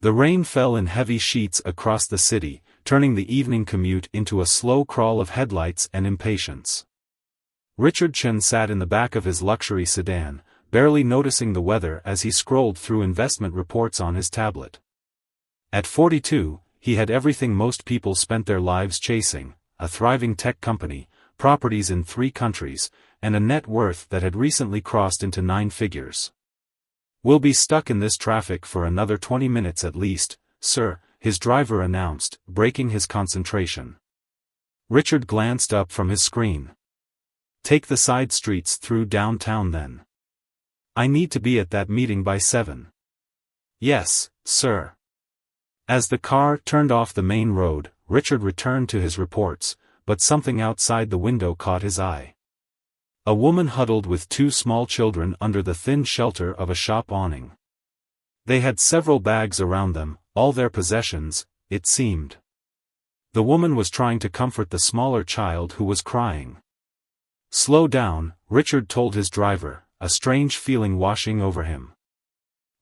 The rain fell in heavy sheets across the city, turning the evening commute into a slow crawl of headlights and impatience. Richard Chen sat in the back of his luxury sedan, barely noticing the weather as he scrolled through investment reports on his tablet. At 42, he had everything most people spent their lives chasing: a thriving tech company, properties in 3 countries, and a net worth that had recently crossed into 9 figures. "We'll be stuck in this traffic for another 20 minutes at least, sir," his driver announced, breaking his concentration. Richard glanced up from his screen. "Take the side streets through downtown then. I need to be at that meeting by 7. "Yes, sir." As the car turned off the main road, Richard returned to his reports, but something outside the window caught his eye. A woman huddled with 2 small children under the thin shelter of a shop awning. They had several bags around them, all their possessions, it seemed. The woman was trying to comfort the smaller child who was crying. "Slow down," Richard told his driver, a strange feeling washing over him.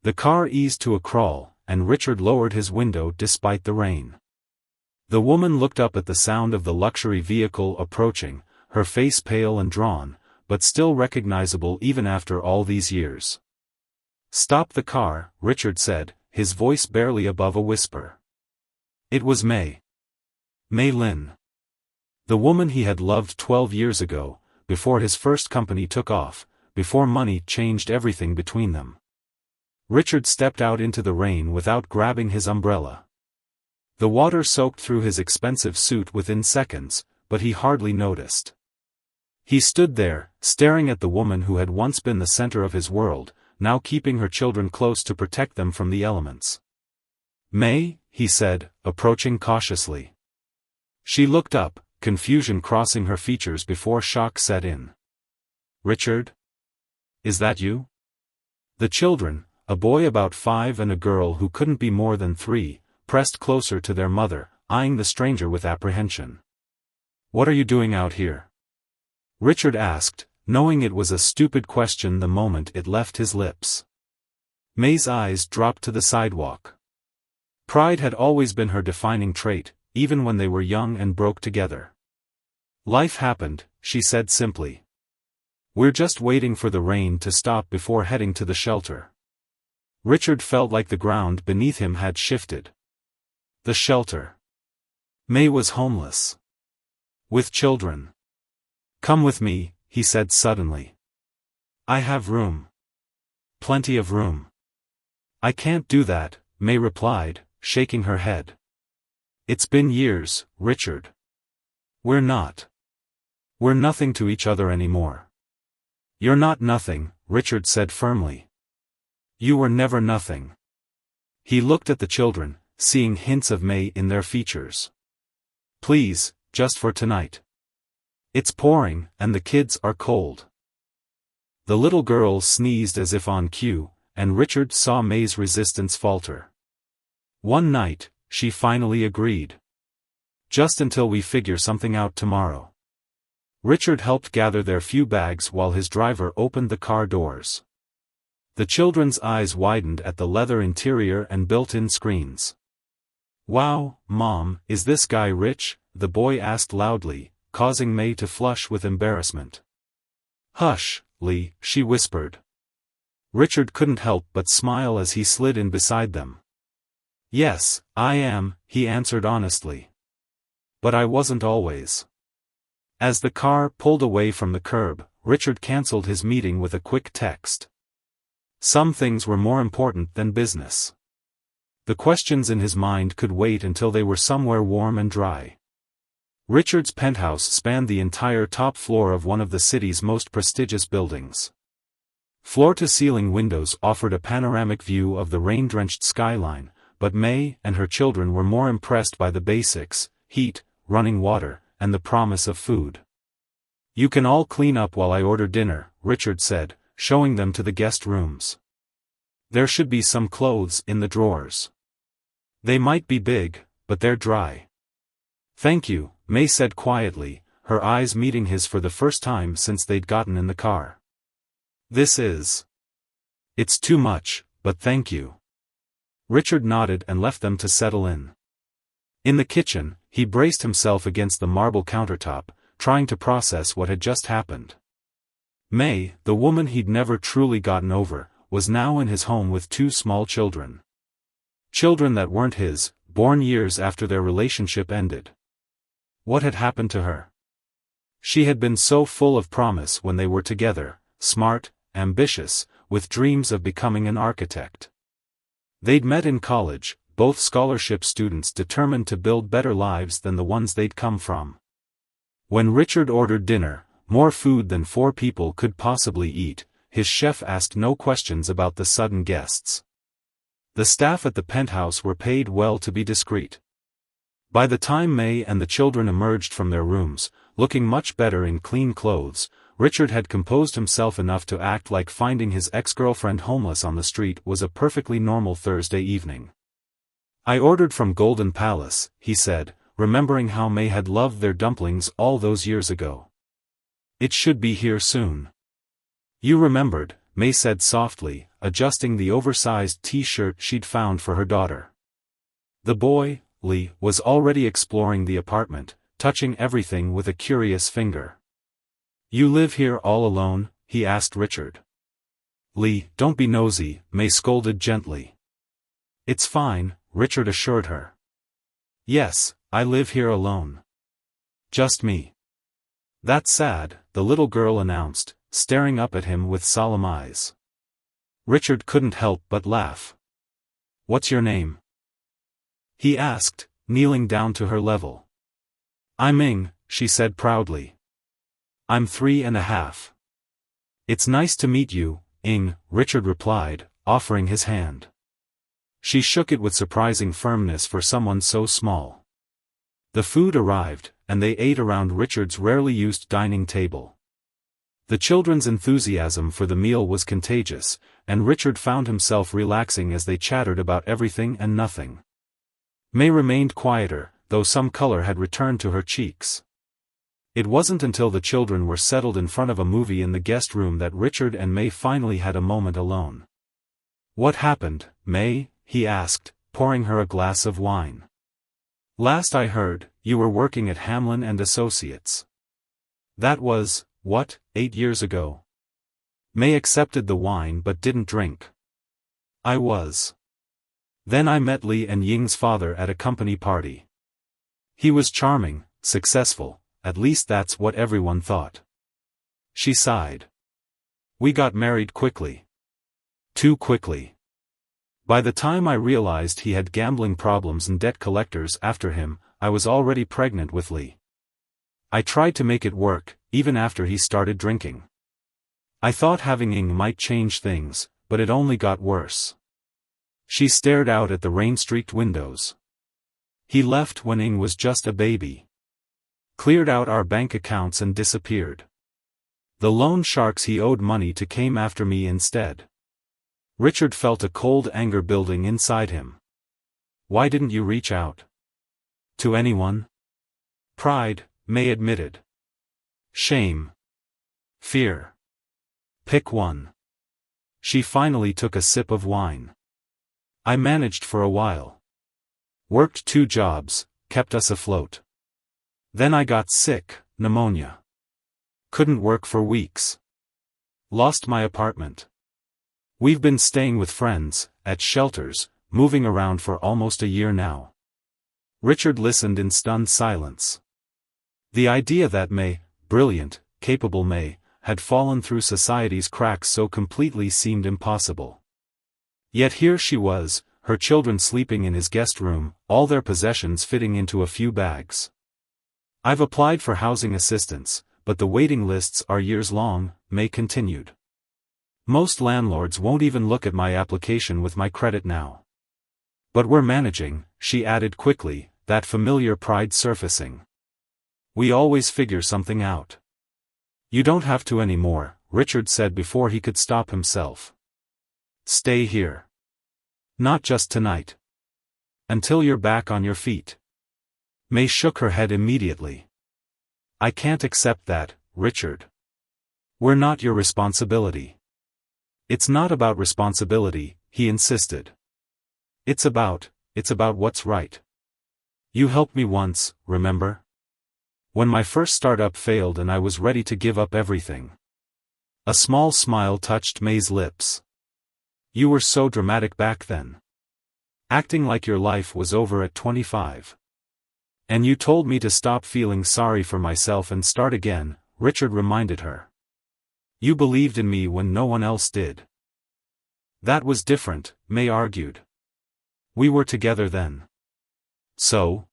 The car eased to a crawl, and Richard lowered his window despite the rain. The woman looked up at the sound of the luxury vehicle approaching, her face pale and drawn, but still recognizable even after all these years. "Stop the car," Richard said, his voice barely above a whisper. It was May. May Lin. The woman he had loved 12 years ago, before his first company took off, before money changed everything between them. Richard stepped out into the rain without grabbing his umbrella. The water soaked through his expensive suit within seconds, but he hardly noticed. He stood there, staring at the woman who had once been the center of his world, now keeping her children close to protect them from the elements. "May," he said, approaching cautiously. She looked up, confusion crossing her features before shock set in. "Richard? Is that you?" The children, a boy about 5 and a girl who couldn't be more than 3, pressed closer to their mother, eyeing the stranger with apprehension. "What are you doing out here?" Richard asked, knowing it was a stupid question the moment it left his lips. May's eyes dropped to the sidewalk. Pride had always been her defining trait, even when they were young and broke together. "Life happened," she said simply. "We're just waiting for the rain to stop before heading to the shelter." Richard felt like the ground beneath him had shifted. The shelter. May was homeless. With children. "Come with me," he said suddenly. "I have room. Plenty of room." "I can't do that," May replied, shaking her head. "It's been years, Richard. We're nothing to each other anymore." "You're not nothing," Richard said firmly. "You were never nothing." He looked at the children, seeing hints of May in their features. "Please, just for tonight. It's pouring, and the kids are cold." The little girl sneezed as if on cue, and Richard saw May's resistance falter. "One night," she finally agreed. "Just until we figure something out tomorrow." Richard helped gather their few bags while his driver opened the car doors. The children's eyes widened at the leather interior and built-in screens. "Wow, Mom, is this guy rich?" the boy asked loudly, causing May to flush with embarrassment. "Hush, Lee," she whispered. Richard couldn't help but smile as he slid in beside them. "Yes, I am," he answered honestly. "But I wasn't always." As the car pulled away from the curb, Richard canceled his meeting with a quick text. Some things were more important than business. The questions in his mind could wait until they were somewhere warm and dry. Richard's penthouse spanned the entire top floor of one of the city's most prestigious buildings. Floor-to-ceiling windows offered a panoramic view of the rain-drenched skyline, but May and her children were more impressed by the basics: heat, running water, and the promise of food. "You can all clean up while I order dinner," Richard said, showing them to the guest rooms. "There should be some clothes in the drawers. They might be big, but they're dry." "Thank you," May said quietly, her eyes meeting his for the first time since they'd gotten in the car. It's too much, but thank you." Richard nodded and left them to settle in. In the kitchen, he braced himself against the marble countertop, trying to process what had just happened. May, the woman he'd never truly gotten over, was now in his home with 2 small children. Children that weren't his, born years after their relationship ended. What had happened to her? She had been so full of promise when they were together, smart, ambitious, with dreams of becoming an architect. They'd met in college, both scholarship students determined to build better lives than the ones they'd come from. When Richard ordered dinner, more food than 4 people could possibly eat, his chef asked no questions about the sudden guests. The staff at the penthouse were paid well to be discreet. By the time May and the children emerged from their rooms, looking much better in clean clothes, Richard had composed himself enough to act like finding his ex-girlfriend homeless on the street was a perfectly normal Thursday evening. "I ordered from Golden Palace," he said, remembering how May had loved their dumplings all those years ago. "It should be here soon." "You remembered," May said softly, adjusting the oversized t-shirt she'd found for her daughter. The boy, Lee, was already exploring the apartment, touching everything with a curious finger. "You live here all alone?" he asked Richard. "Lee, don't be nosy," May scolded gently. "It's fine," Richard assured her. "Yes, I live here alone. Just me." "That's sad," the little girl announced, staring up at him with solemn eyes. Richard couldn't help but laugh. "What's your name?" he asked, kneeling down to her level. "I'm Ing," she said proudly. "I'm 3.5. "It's nice to meet you, Ing," Richard replied, offering his hand. She shook it with surprising firmness for someone so small. The food arrived, and they ate around Richard's rarely used dining table. The children's enthusiasm for the meal was contagious, and Richard found himself relaxing as they chattered about everything and nothing. May remained quieter, though some color had returned to her cheeks. It wasn't until the children were settled in front of a movie in the guest room that Richard and May finally had a moment alone. "What happened, May?" he asked, pouring her a glass of wine. "Last I heard, you were working at Hamlin and Associates. That was, 8 years ago?" May accepted the wine but didn't drink. "I was. Then I met Lee and Ying's father at a company party. He was charming, successful, at least that's what everyone thought." She sighed. "We got married quickly. Too quickly. By the time I realized he had gambling problems and debt collectors after him, I was already pregnant with Lee. I tried to make it work, even after he started drinking. I thought having Ing might change things, but it only got worse." She stared out at the rain-streaked windows. "He left when Ing was just a baby. Cleared out our bank accounts and disappeared. The loan sharks he owed money to came after me instead." Richard felt a cold anger building inside him. "Why didn't you reach out to anyone?" "Pride," May admitted. "Shame. Fear. Pick one." She finally took a sip of wine. "I managed for a while. Worked 2 jobs, kept us afloat. Then I got sick, pneumonia. Couldn't work for weeks. Lost my apartment. We've been staying with friends, at shelters, moving around for almost a year now." Richard listened in stunned silence. The idea that May, brilliant, capable May, had fallen through society's cracks so completely seemed impossible. Yet here she was, her children sleeping in his guest room, all their possessions fitting into a few bags. "I've applied for housing assistance, but the waiting lists are years long," May continued. "Most landlords won't even look at my application with my credit now. But we're managing," she added quickly, that familiar pride surfacing. "We always figure something out." "You don't have to anymore," Richard said before he could stop himself. "Stay here. Not just tonight. Until you're back on your feet." May shook her head immediately. "I can't accept that, Richard. We're not your responsibility." "It's not about responsibility," he insisted. It's about what's right. You helped me once, remember? When my first startup failed and I was ready to give up everything. A small smile touched May's lips. You were so dramatic back then. Acting like your life was over at 25. And you told me to stop feeling sorry for myself and start again, Richard reminded her. You believed in me when no one else did. That was different, May argued. We were together then. So?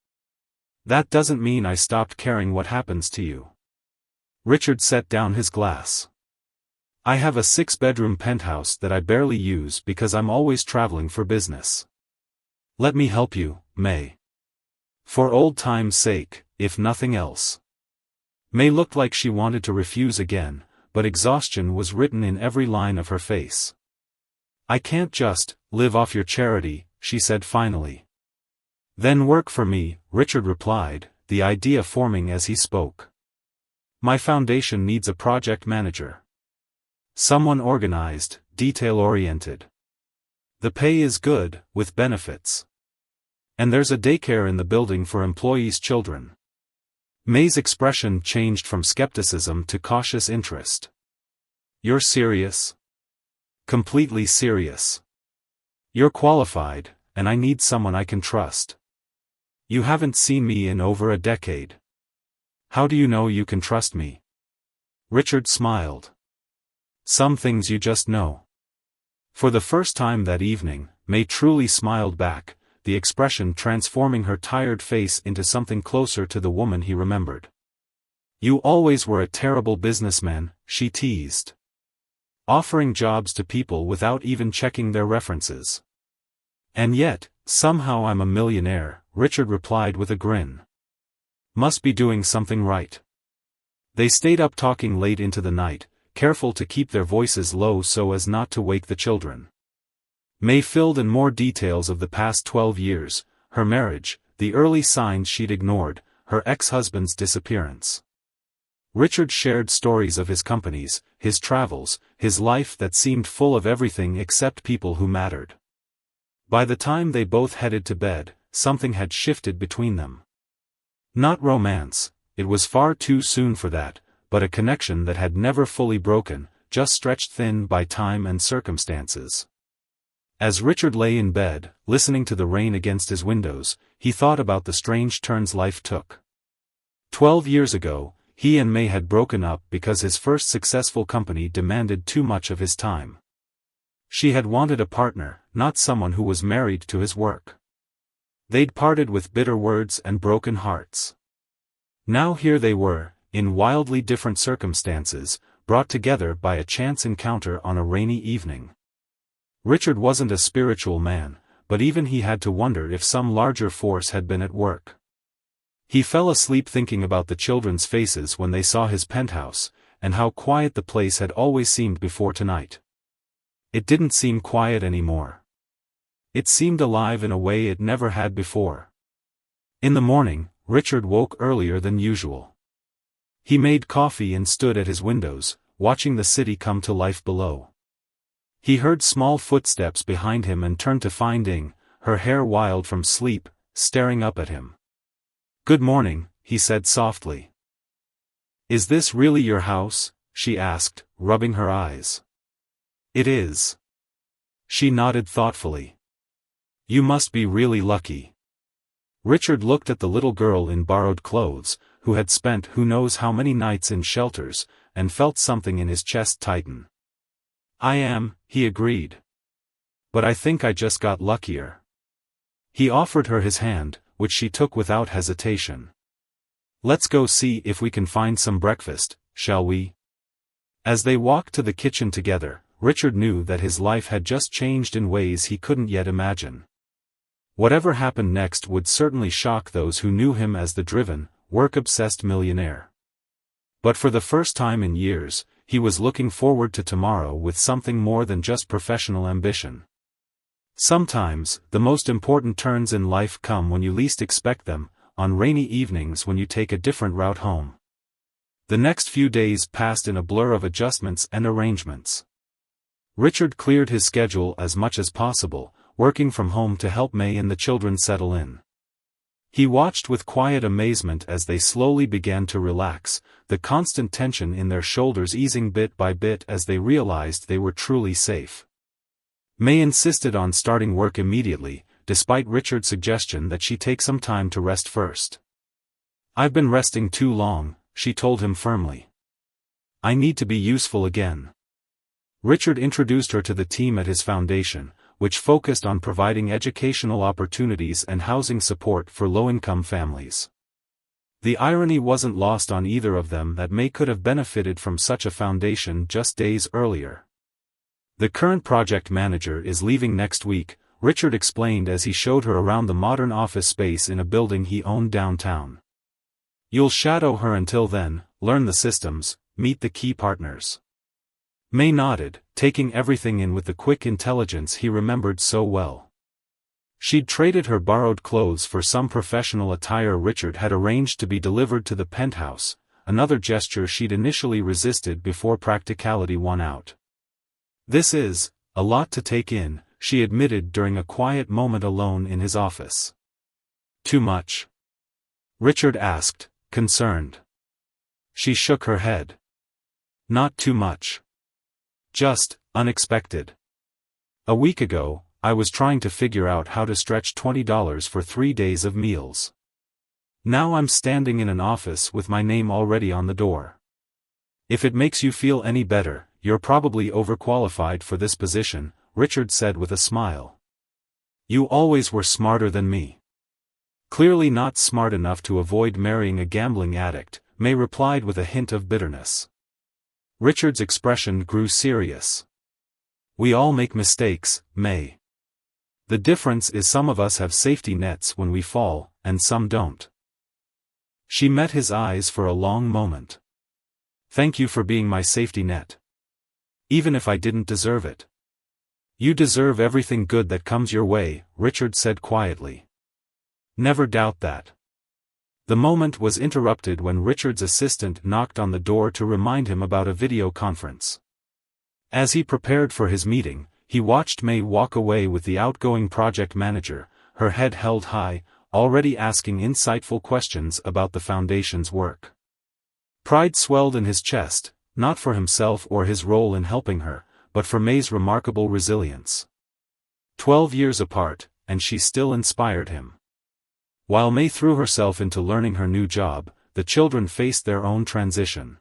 That doesn't mean I stopped caring what happens to you. Richard set down his glass. I have a 6-bedroom penthouse that I barely use because I'm always traveling for business. Let me help you, May. For old time's sake, if nothing else. May looked like she wanted to refuse again, but exhaustion was written in every line of her face. I can't just live off your charity, she said finally. Then work for me, Richard replied, the idea forming as he spoke. My foundation needs a project manager. Someone organized, detail-oriented. The pay is good, with benefits. And there's a daycare in the building for employees' children. May's expression changed from skepticism to cautious interest. You're serious? Completely serious. You're qualified, and I need someone I can trust. You haven't seen me in over a decade. How do you know you can trust me? Richard smiled. Some things you just know. For the first time that evening, May truly smiled back, the expression transforming her tired face into something closer to the woman he remembered. You always were a terrible businessman, she teased. Offering jobs to people without even checking their references. And yet, somehow I'm a millionaire, Richard replied with a grin. Must be doing something right. They stayed up talking late into the night, careful to keep their voices low so as not to wake the children. May filled in more details of the past 12 years, her marriage, the early signs she'd ignored, her ex-husband's disappearance. Richard shared stories of his companies, his travels, his life that seemed full of everything except people who mattered. By the time they both headed to bed, something had shifted between them. Not romance, it was far too soon for that, but a connection that had never fully broken, just stretched thin by time and circumstances. As Richard lay in bed, listening to the rain against his windows, he thought about the strange turns life took. 12 years ago, he and May had broken up because his first successful company demanded too much of his time. She had wanted a partner, not someone who was married to his work. They'd parted with bitter words and broken hearts. Now here they were, in wildly different circumstances, brought together by a chance encounter on a rainy evening. Richard wasn't a spiritual man, but even he had to wonder if some larger force had been at work. He fell asleep thinking about the children's faces when they saw his penthouse, and how quiet the place had always seemed before tonight. It didn't seem quiet anymore. It seemed alive in a way it never had before. In the morning, Richard woke earlier than usual. He made coffee and stood at his windows, watching the city come to life below. He heard small footsteps behind him and turned to find Ing, her hair wild from sleep, staring up at him. "Good morning," he said softly. "Is this really your house?" she asked, rubbing her eyes. "It is." She nodded thoughtfully. "You must be really lucky." Richard looked at the little girl in borrowed clothes, who had spent who knows how many nights in shelters, and felt something in his chest tighten. "I am," he agreed. "But I think I just got luckier." He offered her his hand, which she took without hesitation. "Let's go see if we can find some breakfast, shall we?" As they walked to the kitchen together, Richard knew that his life had just changed in ways he couldn't yet imagine. Whatever happened next would certainly shock those who knew him as the driven, work-obsessed millionaire. But for the first time in years, he was looking forward to tomorrow with something more than just professional ambition. Sometimes, the most important turns in life come when you least expect them, on rainy evenings when you take a different route home. The next few days passed in a blur of adjustments and arrangements. Richard cleared his schedule as much as possible, working from home to help May and the children settle in. He watched with quiet amazement as they slowly began to relax, the constant tension in their shoulders easing bit by bit as they realized they were truly safe. May insisted on starting work immediately, despite Richard's suggestion that she take some time to rest first. "I've been resting too long," she told him firmly. "I need to be useful again." Richard introduced her to the team at his foundation, which focused on providing educational opportunities and housing support for low-income families. The irony wasn't lost on either of them that May could have benefited from such a foundation just days earlier. "The current project manager is leaving next week," Richard explained as he showed her around the modern office space in a building he owned downtown. "You'll shadow her until then, learn the systems, meet the key partners." May nodded, taking everything in with the quick intelligence he remembered so well. She'd traded her borrowed clothes for some professional attire Richard had arranged to be delivered to the penthouse, another gesture she'd initially resisted before practicality won out. "This is a lot to take in," she admitted during a quiet moment alone in his office. "Too much?" Richard asked, concerned. She shook her head. "Not too much. Just unexpected. A week ago, I was trying to figure out how to stretch $20 for 3 days of meals. Now I'm standing in an office with my name already on the door. If it makes you feel any better, you're probably overqualified for this position," Richard said with a smile. "You always were smarter than me." "Clearly not smart enough to avoid marrying a gambling addict," May replied with a hint of bitterness. Richard's expression grew serious. "We all make mistakes, May. The difference is some of us have safety nets when we fall, and some don't." She met his eyes for a long moment. "Thank you for being my safety net. Even if I didn't deserve it." "You deserve everything good that comes your way," Richard said quietly. "Never doubt that." The moment was interrupted when Richard's assistant knocked on the door to remind him about a video conference. As he prepared for his meeting, he watched May walk away with the outgoing project manager, her head held high, already asking insightful questions about the foundation's work. Pride swelled in his chest, not for himself or his role in helping her, but for May's remarkable resilience. 12 years apart, and she still inspired him. While May threw herself into learning her new job, the children faced their own transition.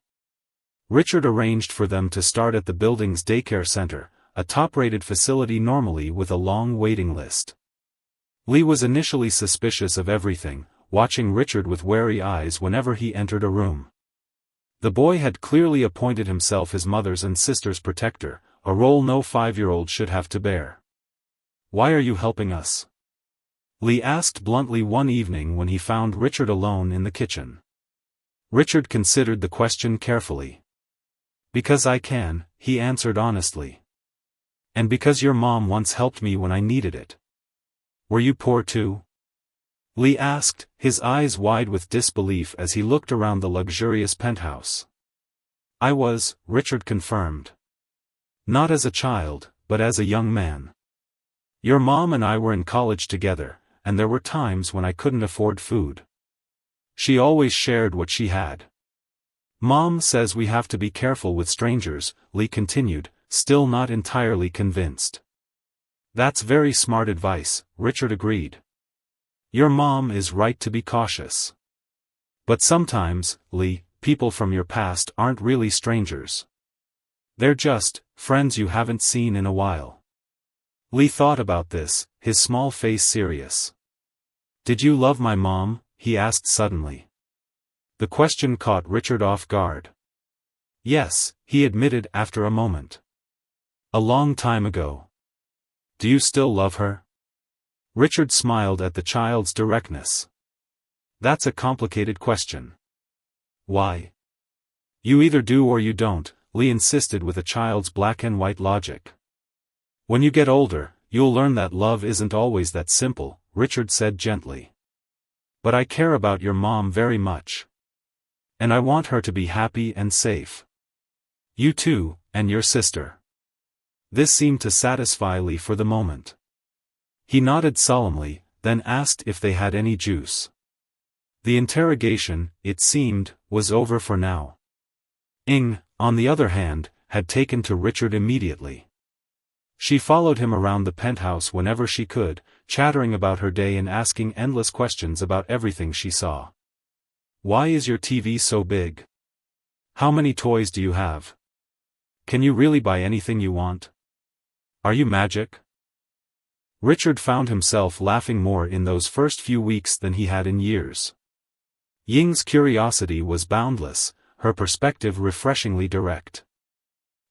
Richard arranged for them to start at the building's daycare center, a top-rated facility normally with a long waiting list. Lee was initially suspicious of everything, watching Richard with wary eyes whenever he entered a room. The boy had clearly appointed himself his mother's and sister's protector, a role no 5-year-old should have to bear. "Why are you helping us?" Lee asked bluntly one evening when he found Richard alone in the kitchen. Richard considered the question carefully. "Because I can," he answered honestly. "And because your mom once helped me when I needed it." "Were you poor too?" Lee asked, his eyes wide with disbelief as he looked around the luxurious penthouse. "I was," Richard confirmed. "Not as a child, but as a young man. Your mom and I were in college together, and there were times when I couldn't afford food. She always shared what she had." "Mom says we have to be careful with strangers," Lee continued, still not entirely convinced. "That's very smart advice," Richard agreed. "Your mom is right to be cautious. But sometimes, Lee, people from your past aren't really strangers. They're just friends you haven't seen in a while." Lee thought about this, his small face serious. "Did you love my mom?" he asked suddenly. The question caught Richard off guard. "Yes," he admitted after a moment. "A long time ago." "Do you still love her?" Richard smiled at the child's directness. "That's a complicated question." "Why?" "You either do or you don't," Lee insisted with a child's black and white logic. "When you get older, you'll learn that love isn't always that simple," Richard said gently. "But I care about your mom very much. And I want her to be happy and safe. You too, and your sister." This seemed to satisfy Lee for the moment. He nodded solemnly, then asked if they had any juice. The interrogation, it seemed, was over for now. Ing, on the other hand, had taken to Richard immediately. She followed him around the penthouse whenever she could, chattering about her day and asking endless questions about everything she saw. Why is your TV so big? How many toys do you have? Can you really buy anything you want? Are you magic? Richard found himself laughing more in those first few weeks than he had in years. Ying's curiosity was boundless, her perspective refreshingly direct.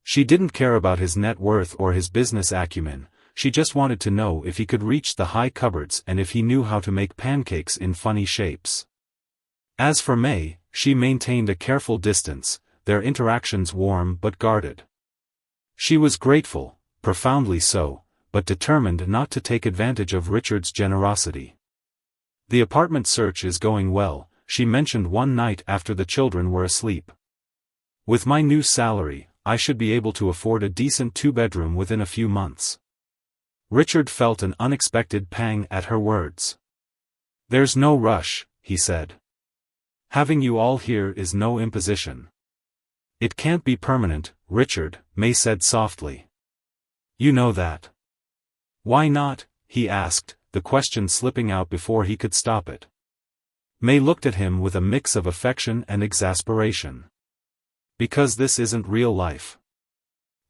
She didn't care about his net worth or his business acumen, she just wanted to know if he could reach the high cupboards and if he knew how to make pancakes in funny shapes. As for May, she maintained a careful distance, their interactions warm but guarded. She was grateful, profoundly so, but determined not to take advantage of Richard's generosity. The apartment search is going well, she mentioned one night after the children were asleep. With my new salary, I should be able to afford a decent two-bedroom within a few months. Richard felt an unexpected pang at her words. There's no rush, he said. Having you all here is no imposition. It can't be permanent, Richard, May said softly. You know that. Why not? He asked, the question slipping out before he could stop it. May looked at him with a mix of affection and exasperation. Because this isn't real life.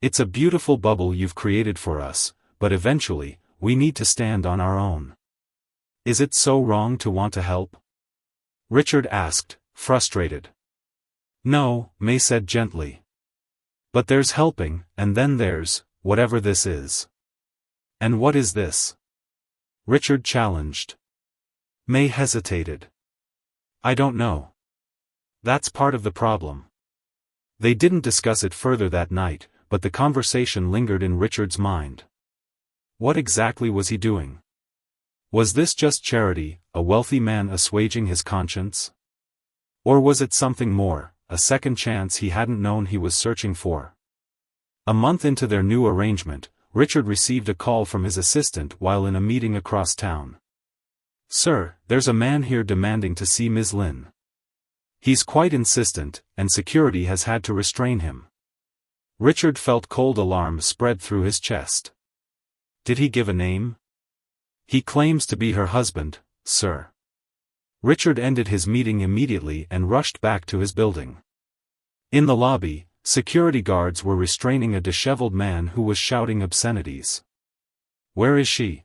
It's a beautiful bubble you've created for us, but eventually, we need to stand on our own. Is it so wrong to want to help? Richard asked, frustrated. No, May said gently. But there's helping, and then there's, whatever this is. And what is this? Richard challenged. May hesitated. I don't know. That's part of the problem. They didn't discuss it further that night, but the conversation lingered in Richard's mind. What exactly was he doing? Was this just charity, a wealthy man assuaging his conscience? Or was it something more, a second chance he hadn't known he was searching for? A month into their new arrangement, Richard received a call from his assistant while in a meeting across town. Sir, there's a man here demanding to see Ms. Lin. He's quite insistent, and security has had to restrain him. Richard felt cold alarm spread through his chest. Did he give a name? He claims to be her husband, sir. Richard ended his meeting immediately and rushed back to his building. In the lobby, security guards were restraining a disheveled man who was shouting obscenities. Where is she?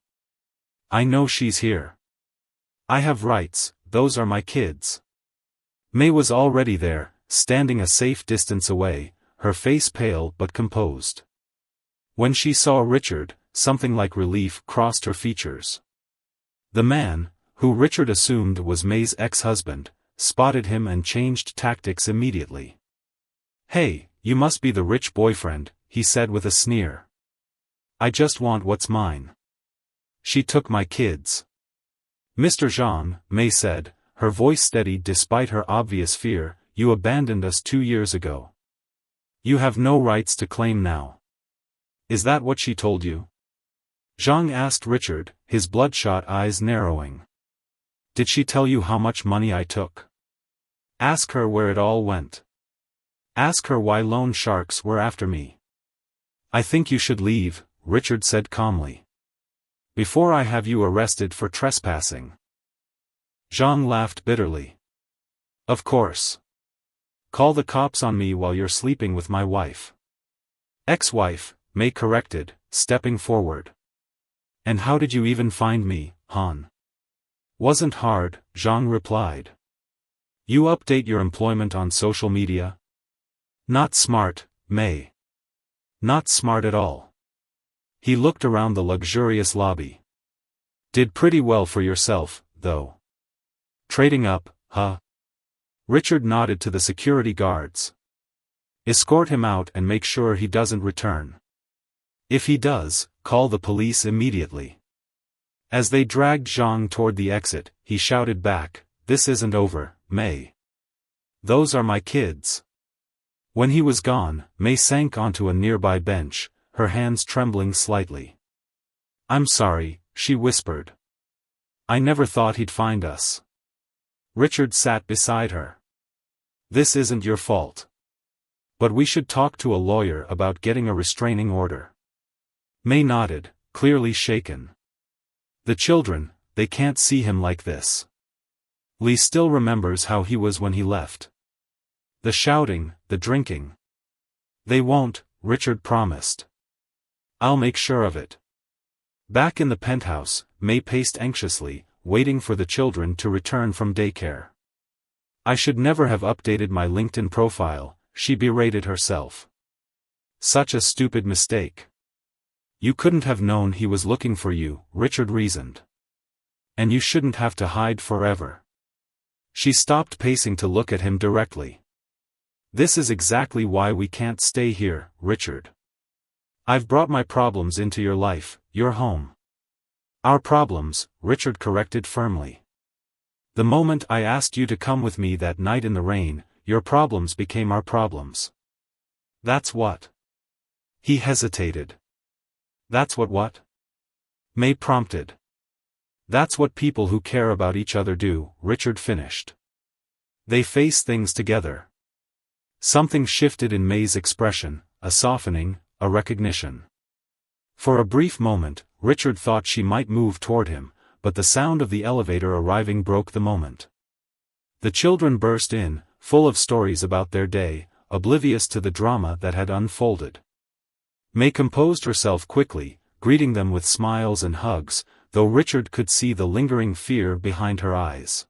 I know she's here. I have rights, those are my kids. May was already there, standing a safe distance away, her face pale but composed. When she saw Richard, something like relief crossed her features. The man, who Richard assumed was May's ex-husband, spotted him and changed tactics immediately. Hey, you must be the rich boyfriend, he said with a sneer. I just want what's mine. She took my kids. Mr. Zhang, May said, her voice steady despite her obvious fear, you abandoned us 2 years ago. You have no rights to claim now. Is that what she told you? Zhang asked Richard, his bloodshot eyes narrowing. Did she tell you how much money I took? Ask her where it all went. Ask her why loan sharks were after me. I think you should leave, Richard said calmly. Before I have you arrested for trespassing. Zhang laughed bitterly. Of course. Call the cops on me while you're sleeping with my wife. Ex-wife, May corrected, stepping forward. And how did you even find me, Han? Wasn't hard, Zhang replied. You update your employment on social media? Not smart, May. Not smart at all. He looked around the luxurious lobby. Did pretty well for yourself, though. Trading up, huh? Richard nodded to the security guards. Escort him out and make sure he doesn't return. If he does, call the police immediately. As they dragged Zhang toward the exit, he shouted back, This isn't over, May. Those are my kids. When he was gone, May sank onto a nearby bench, her hands trembling slightly. I'm sorry, she whispered. I never thought he'd find us. Richard sat beside her. This isn't your fault. But we should talk to a lawyer about getting a restraining order. May nodded, clearly shaken. The children, they can't see him like this. Lee still remembers how he was when he left. The shouting, the drinking. They won't, Richard promised. I'll make sure of it. Back in the penthouse, May paced anxiously, waiting for the children to return from daycare. I should never have updated my LinkedIn profile, she berated herself. Such a stupid mistake. You couldn't have known he was looking for you, Richard reasoned. And you shouldn't have to hide forever. She stopped pacing to look at him directly. This is exactly why we can't stay here, Richard. I've brought my problems into your life, your home. Our problems, Richard corrected firmly. The moment I asked you to come with me that night in the rain, your problems became our problems. That's what. He hesitated. That's what? May prompted. That's what people who care about each other do, Richard finished. They face things together. Something shifted in May's expression, a softening, a recognition. For a brief moment, Richard thought she might move toward him, but the sound of the elevator arriving broke the moment. The children burst in, full of stories about their day, oblivious to the drama that had unfolded. May composed herself quickly, greeting them with smiles and hugs, though Richard could see the lingering fear behind her eyes.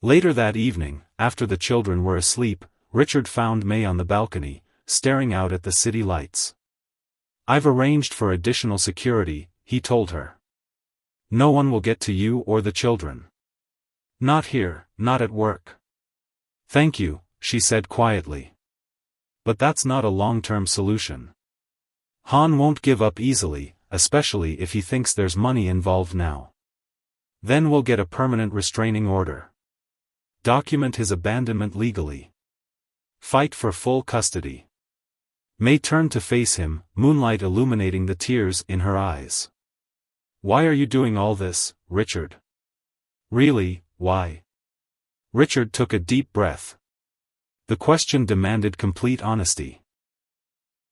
Later that evening, after the children were asleep, Richard found May on the balcony, staring out at the city lights. I've arranged for additional security, he told her. No one will get to you or the children. Not here, not at work. Thank you, she said quietly. But that's not a long-term solution. Han won't give up easily, especially if he thinks there's money involved now. Then we'll get a permanent restraining order. Document his abandonment legally. Fight for full custody. May turned to face him, moonlight illuminating the tears in her eyes. Why are you doing all this, Richard? Really, why? Richard took a deep breath. The question demanded complete honesty.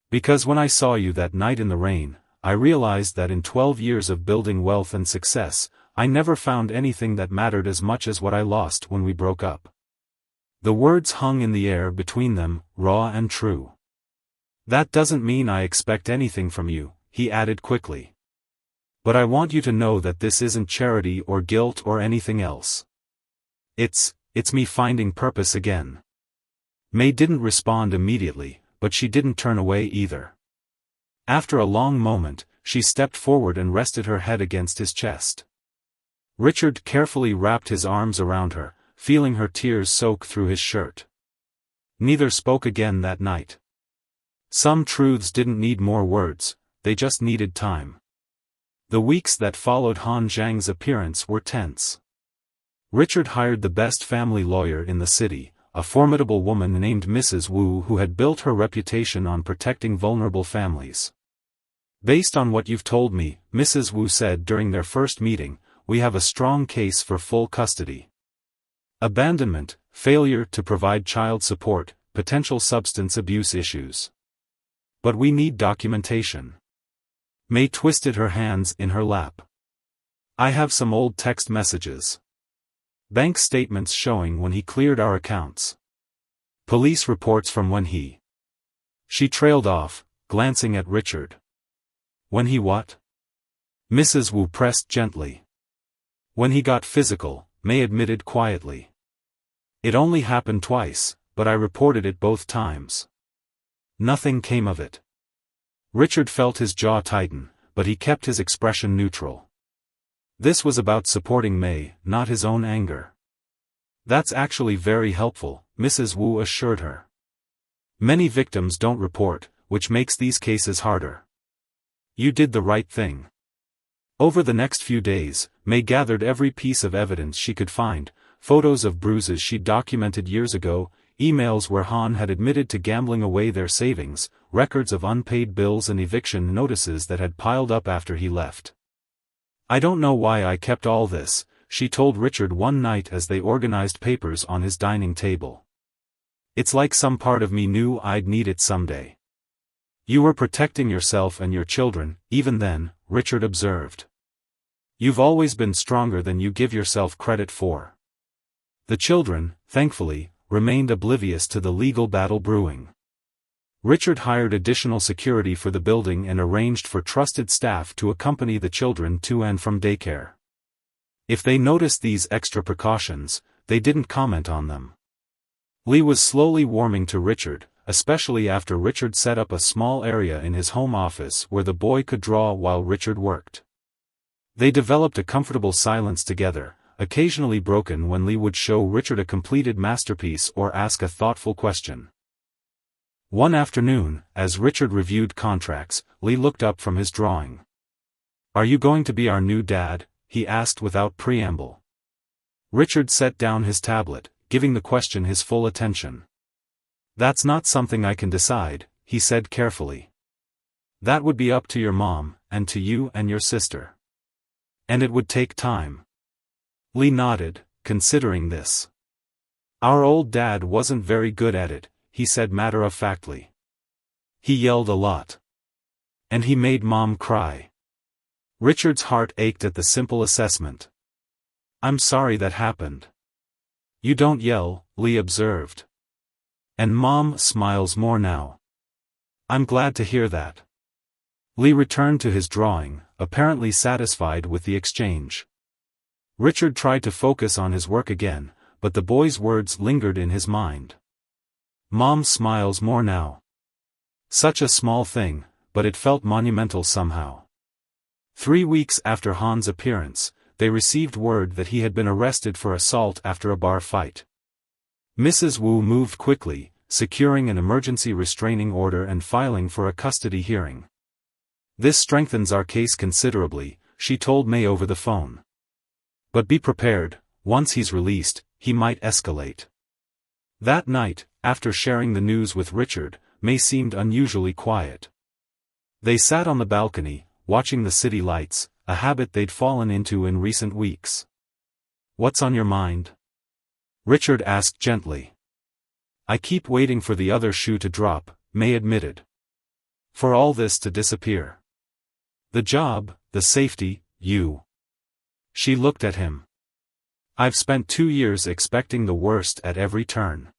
Because when I saw you that night in the rain, I realized that in 12 years of building wealth and success, I never found anything that mattered as much as what I lost when we broke up. The words hung in the air between them, raw and true. That doesn't mean I expect anything from you, he added quickly. But I want you to know that this isn't charity or guilt or anything else. It's me finding purpose again. May didn't respond immediately, but she didn't turn away either. After a long moment, she stepped forward and rested her head against his chest. Richard carefully wrapped his arms around her, feeling her tears soak through his shirt. Neither spoke again that night. Some truths didn't need more words, they just needed time. The weeks that followed Han Zhang's appearance were tense. Richard hired the best family lawyer in the city, a formidable woman named Mrs. Wu who had built her reputation on protecting vulnerable families. Based on what you've told me, Mrs. Wu said during their first meeting, we have a strong case for full custody. Abandonment, failure to provide child support, potential substance abuse issues. But we need documentation. May twisted her hands in her lap. I have some old text messages. Bank statements showing when he cleared our accounts. Police reports from when he. She trailed off, glancing at Richard. When he what? Mrs. Wu pressed gently. When he got physical, May admitted quietly. It only happened twice, but I reported it both times. Nothing came of it. Richard felt his jaw tighten, but he kept his expression neutral. This was about supporting May, not his own anger. That's actually very helpful, Mrs. Wu assured her. Many victims don't report, which makes these cases harder. You did the right thing. Over the next few days, May gathered every piece of evidence she could find, photos of bruises she'd documented years ago, emails where Han had admitted to gambling away their savings, records of unpaid bills and eviction notices that had piled up after he left. "I don't know why I kept all this," she told Richard one night as they organized papers on his dining table. "It's like some part of me knew I'd need it someday." "You were protecting yourself and your children, even then," Richard observed. "You've always been stronger than you give yourself credit for." The children, thankfully, remained oblivious to the legal battle brewing. Richard hired additional security for the building and arranged for trusted staff to accompany the children to and from daycare. If they noticed these extra precautions, they didn't comment on them. Lee was slowly warming to Richard, especially after Richard set up a small area in his home office where the boy could draw while Richard worked. They developed a comfortable silence together, occasionally broken when Lee would show Richard a completed masterpiece or ask a thoughtful question. One afternoon, as Richard reviewed contracts, Lee looked up from his drawing. "Are you going to be our new dad?" he asked without preamble. Richard set down his tablet, giving the question his full attention. "That's not something I can decide," he said carefully. "That would be up to your mom, and to you and your sister. And it would take time." Lee nodded, considering this. "Our old dad wasn't very good at it," he said matter-of-factly. "He yelled a lot. And he made Mom cry." Richard's heart ached at the simple assessment. "I'm sorry that happened." "You don't yell," Lee observed. "And Mom smiles more now." "I'm glad to hear that." Lee returned to his drawing, apparently satisfied with the exchange. Richard tried to focus on his work again, but the boy's words lingered in his mind. "Mom smiles more now." Such a small thing, but it felt monumental somehow. 3 weeks after Han's appearance, they received word that he had been arrested for assault after a bar fight. Mrs. Wu moved quickly, securing an emergency restraining order and filing for a custody hearing. "This strengthens our case considerably," she told May over the phone. "But be prepared, once he's released, he might escalate." That night, after sharing the news with Richard, May seemed unusually quiet. They sat on the balcony, watching the city lights, a habit they'd fallen into in recent weeks. "What's on your mind?" Richard asked gently. "I keep waiting for the other shoe to drop," May admitted. "For all this to disappear. The job, the safety, you." She looked at him. "I've spent 2 years expecting the worst at every turn.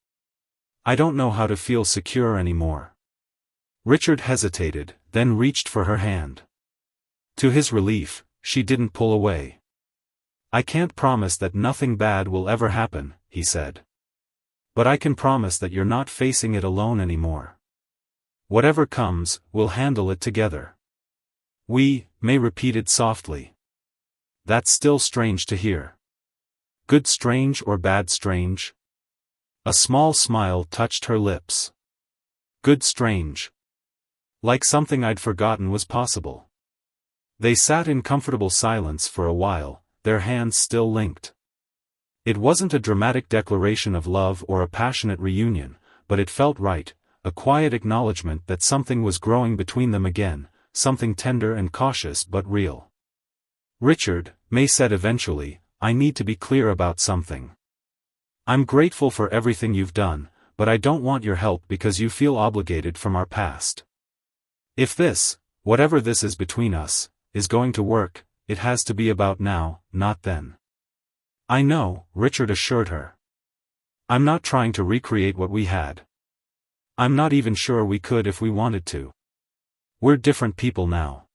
I don't know how to feel secure anymore." Richard hesitated, then reached for her hand. To his relief, she didn't pull away. "I can't promise that nothing bad will ever happen," he said. "But I can promise that you're not facing it alone anymore. Whatever comes, we'll handle it together." May repeated softly. "That's still strange to hear." "Good strange or bad strange?" A small smile touched her lips. "Good strange. Like something I'd forgotten was possible." They sat in comfortable silence for a while, their hands still linked. It wasn't a dramatic declaration of love or a passionate reunion, but it felt right, a quiet acknowledgement that something was growing between them again, something tender and cautious but real. "Richard," May said eventually, "I need to be clear about something. I'm grateful for everything you've done, but I don't want your help because you feel obligated from our past. If this, whatever this is between us, is going to work, it has to be about now, not then." "I know," Richard assured her. "I'm not trying to recreate what we had. I'm not even sure we could if we wanted to. We're different people now."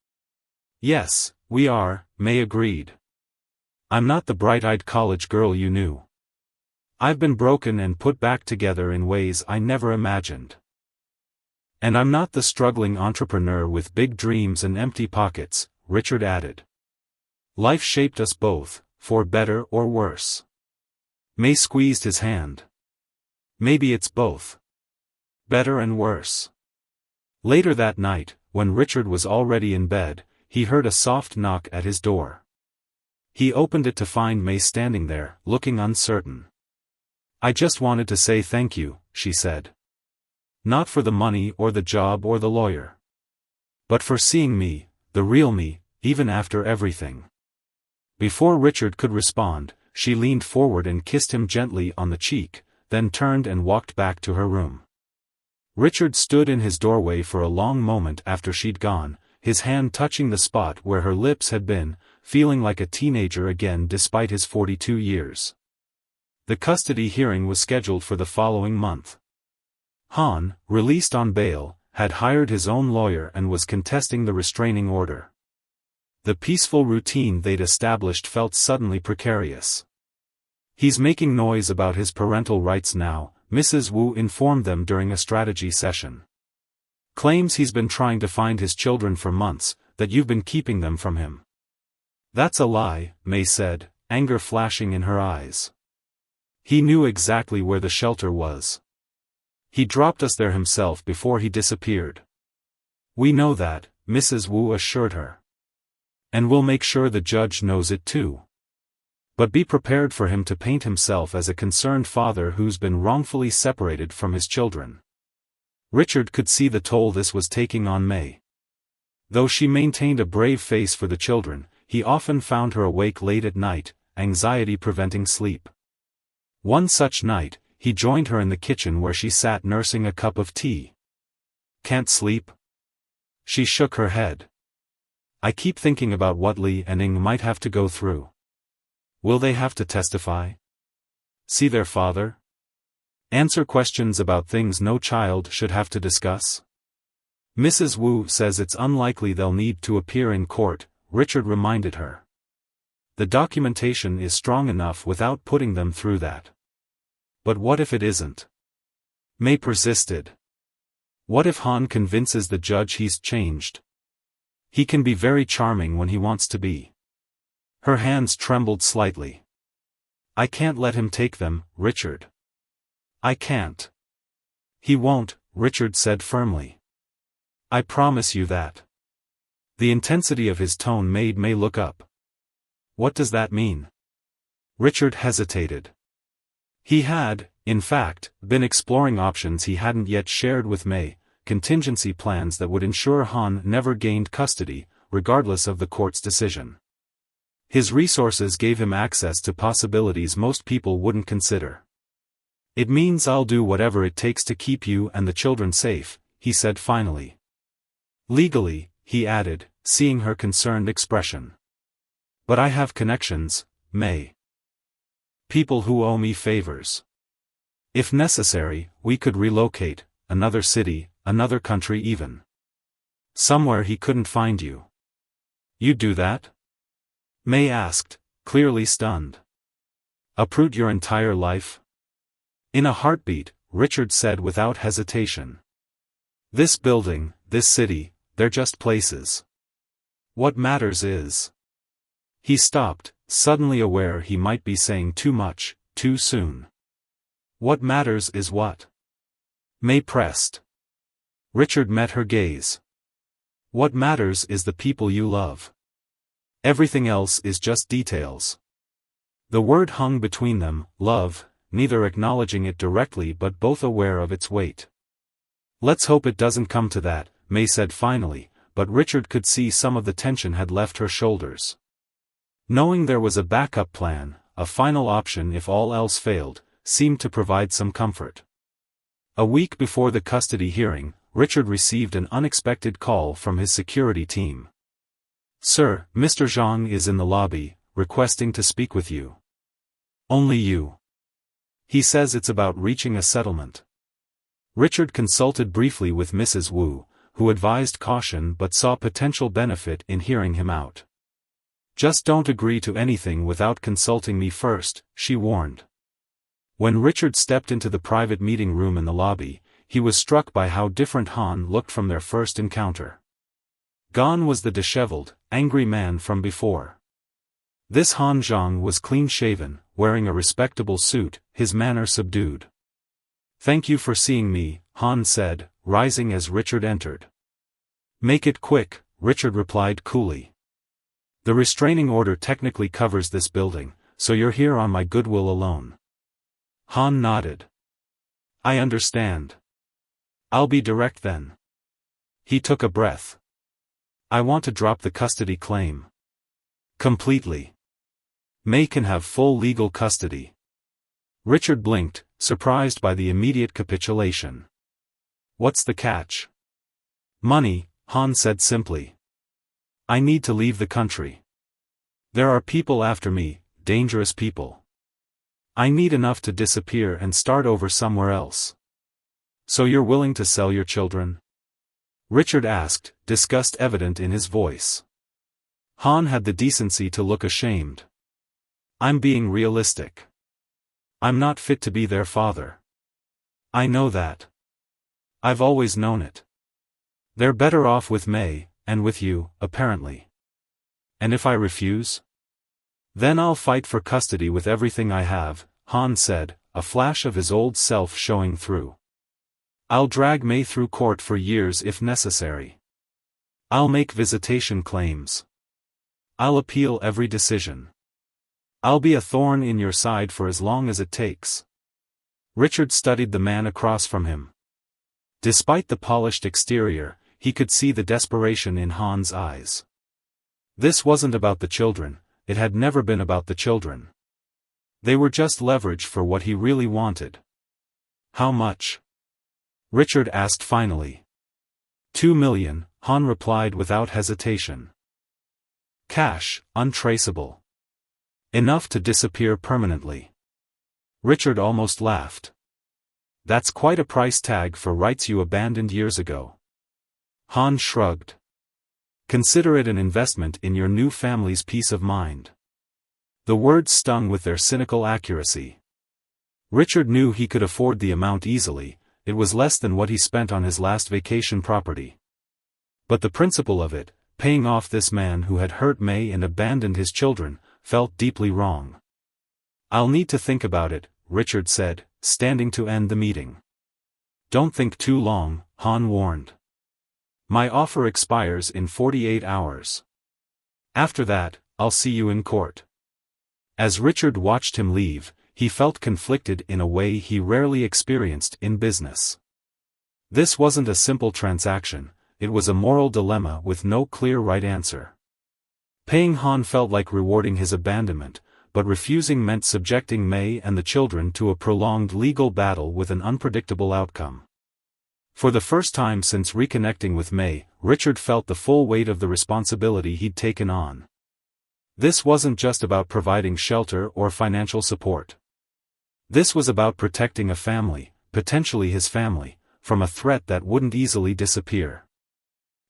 "Yes, we are," May agreed. "I'm not the bright-eyed college girl you knew. I've been broken and put back together in ways I never imagined. And I'm not the struggling entrepreneur with big dreams and empty pockets," Richard added. "Life shaped us both, for better or worse." May squeezed his hand. "Maybe it's both. Better and worse." Later that night, when Richard was already in bed, he heard a soft knock at his door. He opened it to find May standing there, looking uncertain. "I just wanted to say thank you," she said. "Not for the money or the job or the lawyer. But for seeing me, the real me, even after everything." Before Richard could respond, she leaned forward and kissed him gently on the cheek, then turned and walked back to her room. Richard stood in his doorway for a long moment after she'd gone, his hand touching the spot where her lips had been, feeling like a teenager again despite his 42 years. The custody hearing was scheduled for the following month. Han, released on bail, had hired his own lawyer and was contesting the restraining order. The peaceful routine they'd established felt suddenly precarious. "He's making noise about his parental rights now," Mrs. Wu informed them during a strategy session. "Claims he's been trying to find his children for months, that you've been keeping them from him." "That's a lie," May said, anger flashing in her eyes. "He knew exactly where the shelter was. He dropped us there himself before he disappeared." "We know that," Mrs. Wu assured her. "And we'll make sure the judge knows it too. But be prepared for him to paint himself as a concerned father who's been wrongfully separated from his children." Richard could see the toll this was taking on May. Though she maintained a brave face for the children, he often found her awake late at night, anxiety preventing sleep. One such night, he joined her in the kitchen where she sat nursing a cup of tea. "Can't sleep?" She shook her head. "I keep thinking about what Li and Ing might have to go through. Will they have to testify? See their father? Answer questions about things no child should have to discuss?" "Mrs. Wu says it's unlikely they'll need to appear in court," Richard reminded her. "The documentation is strong enough without putting them through that." "But what if it isn't?" May persisted. "What if Han convinces the judge he's changed? He can be very charming when he wants to be." Her hands trembled slightly. "I can't let him take them, Richard. I can't." "He won't," Richard said firmly. "I promise you that." The intensity of his tone made May look up. "What does that mean?" Richard hesitated. He had, in fact, been exploring options he hadn't yet shared with May, contingency plans that would ensure Han never gained custody, regardless of the court's decision. His resources gave him access to possibilities most people wouldn't consider. "It means I'll do whatever it takes to keep you and the children safe," he said finally. "Legally," he added, seeing her concerned expression. "But I have connections, May. People who owe me favors. If necessary, we could relocate, another city, another country even. Somewhere he couldn't find you." "You'd do that?" May asked, clearly stunned. "Uproot your entire life?" "In a heartbeat," Richard said without hesitation. "This building, this city, they're just places. What matters is—" He stopped, suddenly aware he might be saying too much, too soon. "What matters is what?" May pressed. Richard met her gaze. "What matters is the people you love. Everything else is just details." The word hung between them, love, neither acknowledging it directly but both aware of its weight. "Let's hope it doesn't come to that," May said finally, but Richard could see some of the tension had left her shoulders. Knowing there was a backup plan, a final option if all else failed, seemed to provide some comfort. A week before the custody hearing, Richard received an unexpected call from his security team. "Sir, Mr. Zhang is in the lobby, requesting to speak with you. Only you. He says it's about reaching a settlement." Richard consulted briefly with Mrs. Wu, who advised caution but saw potential benefit in hearing him out. "Just don't agree to anything without consulting me first," she warned. When Richard stepped into the private meeting room in the lobby, he was struck by how different Han looked from their first encounter. Gone was the disheveled, angry man from before. This Han Zhang was clean-shaven, wearing a respectable suit, his manner subdued. "Thank you for seeing me," Han said, rising as Richard entered. "Make it quick," Richard replied coolly. "The restraining order technically covers this building, so you're here on my goodwill alone." Han nodded. "I understand. I'll be direct then." He took a breath. "I want to drop the custody claim. Completely. May can have full legal custody. Richard blinked, surprised by the immediate capitulation. What's the catch? Money, Han said simply. I need to leave the country. There are people after me, dangerous people. I need enough to disappear and start over somewhere else. So you're willing to sell your children? Richard asked, disgust evident in his voice. Han had the decency to look ashamed. I'm being realistic. I'm not fit to be their father. I know that. I've always known it. They're better off with May, and with you, apparently. And if I refuse? Then I'll fight for custody with everything I have, Han said, a flash of his old self showing through. I'll drag May through court for years if necessary. I'll make visitation claims. I'll appeal every decision. I'll be a thorn in your side for as long as it takes. Richard studied the man across from him. Despite the polished exterior, he could see the desperation in Han's eyes. This wasn't about the children, it had never been about the children. They were just leverage for what he really wanted. How much? Richard asked finally. 2 million, Han replied without hesitation. Cash, untraceable. Enough to disappear permanently. Richard almost laughed. That's quite a price tag for rights you abandoned years ago. Han shrugged. Consider it an investment in your new family's peace of mind. The words stung with their cynical accuracy. Richard knew he could afford the amount easily, it was less than what he spent on his last vacation property. But the principle of it, paying off this man who had hurt May and abandoned his children, felt deeply wrong. I'll need to think about it, Richard said, standing to end the meeting. Don't think too long, Han warned. My offer expires in 48 hours. After that, I'll see you in court. As Richard watched him leave, he felt conflicted in a way he rarely experienced in business. This wasn't a simple transaction, it was a moral dilemma with no clear right answer. Paying Han felt like rewarding his abandonment, but refusing meant subjecting May and the children to a prolonged legal battle with an unpredictable outcome. For the first time since reconnecting with May, Richard felt the full weight of the responsibility he'd taken on. This wasn't just about providing shelter or financial support. This was about protecting a family, potentially his family, from a threat that wouldn't easily disappear.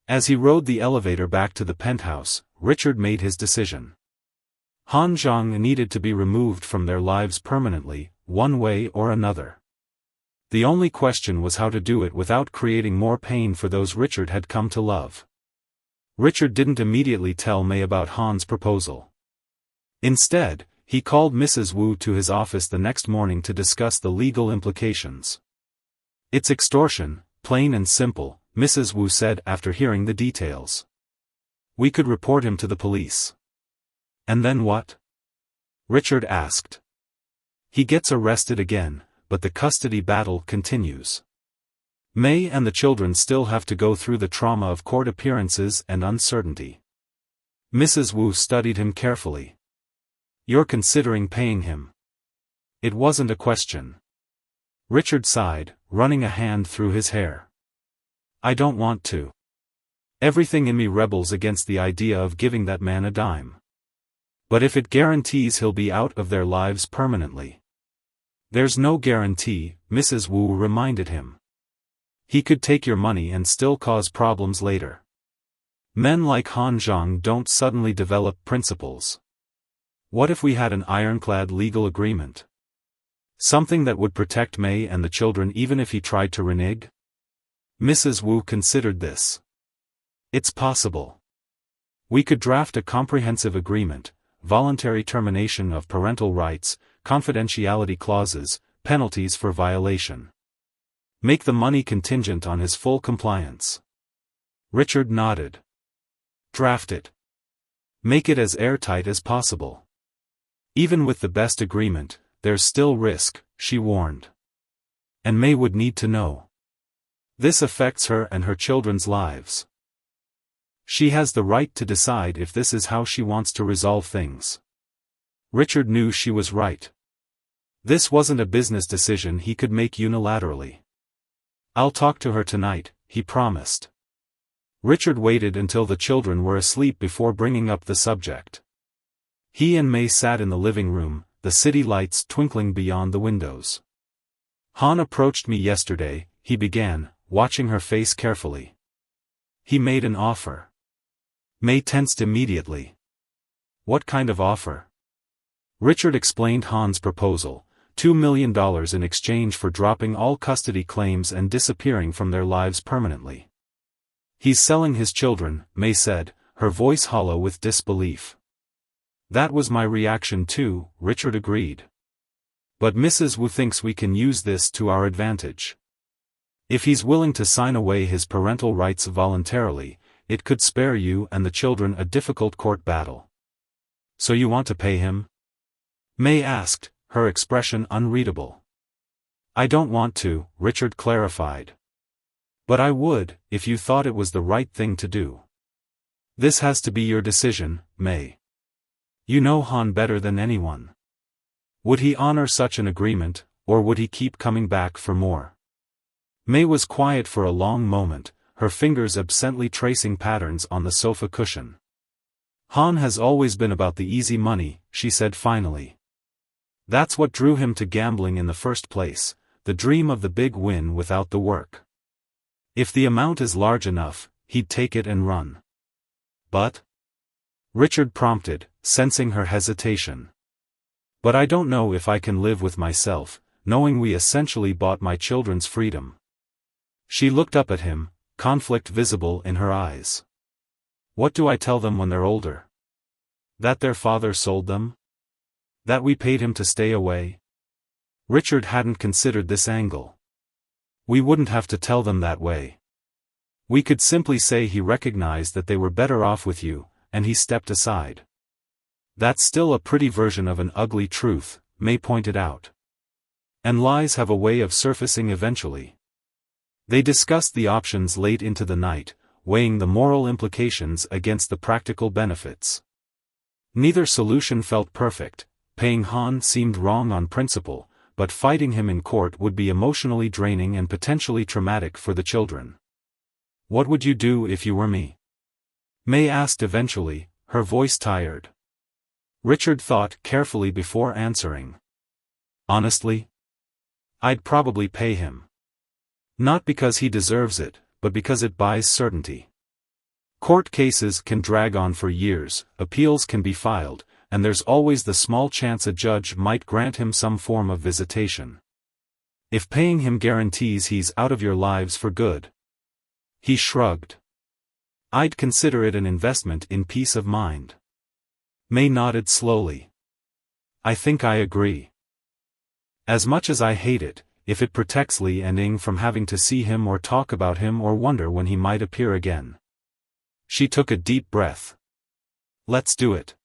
As he rode the elevator back to the penthouse, Richard made his decision. Han Zhang needed to be removed from their lives permanently, one way or another. The only question was how to do it without creating more pain for those Richard had come to love. Richard didn't immediately tell May about Han's proposal. Instead, he called Mrs. Wu to his office the next morning to discuss the legal implications. It's extortion, plain and simple, Mrs. Wu said after hearing the details. We could report him to the police. And then what? Richard asked. He gets arrested again, but the custody battle continues. May and the children still have to go through the trauma of court appearances and uncertainty. Mrs. Wu studied him carefully. You're considering paying him. It wasn't a question. Richard sighed, running a hand through his hair. I don't want to. Everything in me rebels against the idea of giving that man a dime. But if it guarantees he'll be out of their lives permanently. There's no guarantee, Mrs. Wu reminded him. He could take your money and still cause problems later. Men like Han Zhang don't suddenly develop principles. What if we had an ironclad legal agreement? Something that would protect May and the children even if he tried to renege? Mrs. Wu considered this. It's possible. We could draft a comprehensive agreement, voluntary termination of parental rights, confidentiality clauses, penalties for violation. Make the money contingent on his full compliance. Richard nodded. Draft it. Make it as airtight as possible. Even with the best agreement, there's still risk, she warned. And May would need to know. This affects her and her children's lives. She has the right to decide if this is how she wants to resolve things. Richard knew she was right. This wasn't a business decision he could make unilaterally. "I'll talk to her tonight," he promised. Richard waited until the children were asleep before bringing up the subject. He and May sat in the living room, the city lights twinkling beyond the windows. "Han approached me yesterday," he began, watching her face carefully. "He made an offer." May tensed immediately. "What kind of offer?" Richard explained Han's proposal, $2 million in exchange for dropping all custody claims and disappearing from their lives permanently. "He's selling his children," May said, her voice hollow with disbelief. "That was my reaction too," Richard agreed. "But Mrs. Wu thinks we can use this to our advantage. If he's willing to sign away his parental rights voluntarily, it could spare you and the children a difficult court battle." "So you want to pay him?" May asked, her expression unreadable. "I don't want to," Richard clarified. "But I would, if you thought it was the right thing to do." "This has to be your decision, May. You know Han better than anyone. Would he honor such an agreement, or would he keep coming back for more?" May was quiet for a long moment, her fingers absently tracing patterns on the sofa cushion. "Han has always been about the easy money," she said finally. "That's what drew him to gambling in the first place, the dream of the big win without the work. If the amount is large enough, he'd take it and run." "But?" Richard prompted, sensing her hesitation. "But I don't know if I can live with myself, knowing we essentially bought my children's freedom." She looked up at him, conflict visible in her eyes. "What do I tell them when they're older? That their father sold them? That we paid him to stay away?" Richard hadn't considered this angle. "We wouldn't have to tell them that way. We could simply say he recognized that they were better off with you, and he stepped aside." "That's still a pretty version of an ugly truth," May pointed out. "And lies have a way of surfacing eventually." They discussed the options late into the night, weighing the moral implications against the practical benefits. Neither solution felt perfect. Paying Han seemed wrong on principle, but fighting him in court would be emotionally draining and potentially traumatic for the children. "What would you do if you were me?" May asked eventually, her voice tired. Richard thought carefully before answering. "Honestly? I'd probably pay him. Not because he deserves it, but because it buys certainty. Court cases can drag on for years, appeals can be filed, and there's always the small chance a judge might grant him some form of visitation. If paying him guarantees he's out of your lives for good." He shrugged. "I'd consider it an investment in peace of mind." May nodded slowly. "I think I agree. As much as I hate it, if it protects Lee and Ing from having to see him or talk about him or wonder when he might appear again." She took a deep breath. "Let's do it.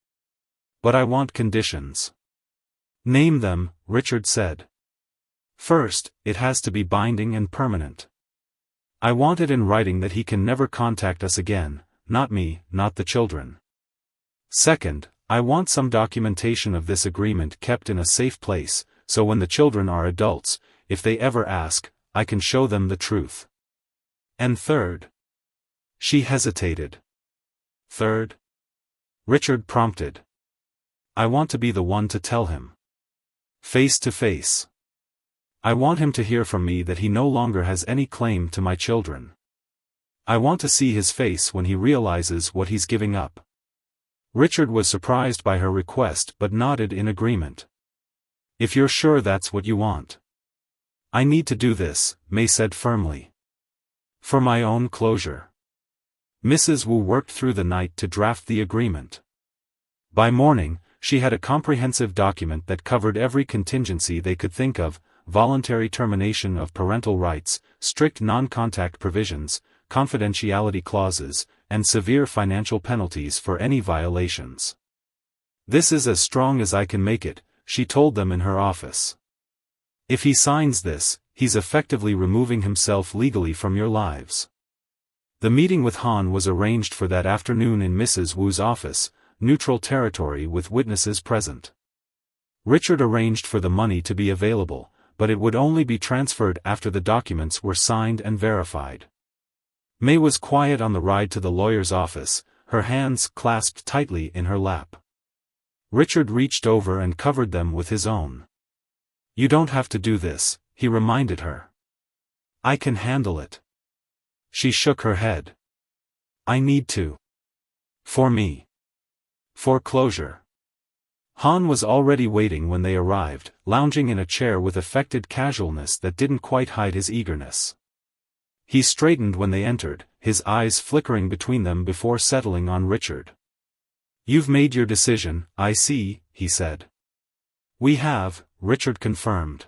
But I want conditions." "Name them," Richard said. "First, it has to be binding and permanent. I want it in writing that he can never contact us again, not me, not the children. Second, I want some documentation of this agreement kept in a safe place, so when the children are adults, if they ever ask, I can show them the truth. And third." She hesitated. "Third?" Richard prompted. "I want to be the one to tell him. Face to face. I want him to hear from me that he no longer has any claim to my children. I want to see his face when he realizes what he's giving up." Richard was surprised by her request but nodded in agreement. "If you're sure that's what you want." "I need to do this," May said firmly. "For my own closure." Mrs. Wu worked through the night to draft the agreement. By morning, she had a comprehensive document that covered every contingency they could think of: voluntary termination of parental rights, strict non-contact provisions, confidentiality clauses, and severe financial penalties for any violations. "This is as strong as I can make it," she told them in her office. "If he signs this, he's effectively removing himself legally from your lives." The meeting with Han was arranged for that afternoon in Mrs. Wu's office, neutral territory with witnesses present. Richard arranged for the money to be available, but it would only be transferred after the documents were signed and verified. May was quiet on the ride to the lawyer's office, her hands clasped tightly in her lap. Richard reached over and covered them with his own. "You don't have to do this," he reminded her. "I can handle it." She shook her head. "I need to. For me. For closure." Han was already waiting when they arrived, lounging in a chair with affected casualness that didn't quite hide his eagerness. He straightened when they entered, his eyes flickering between them before settling on Richard. "You've made your decision, I see," he said. "We have," Richard confirmed.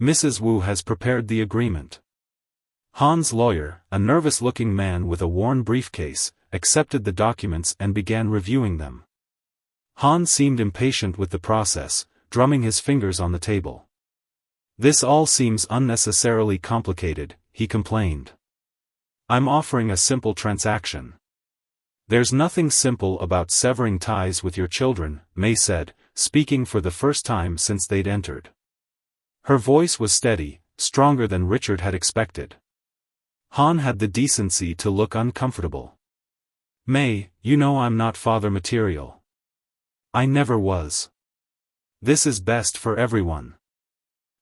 "Mrs. Wu has prepared the agreement." Han's lawyer, a nervous-looking man with a worn briefcase, accepted the documents and began reviewing them. Han seemed impatient with the process, drumming his fingers on the table. "This all seems unnecessarily complicated," he complained. "I'm offering a simple transaction." "There's nothing simple about severing ties with your children," May said, speaking for the first time since they'd entered. Her voice was steady, stronger than Richard had expected. Han had the decency to look uncomfortable. "May, you know I'm not father material. I never was. This is best for everyone."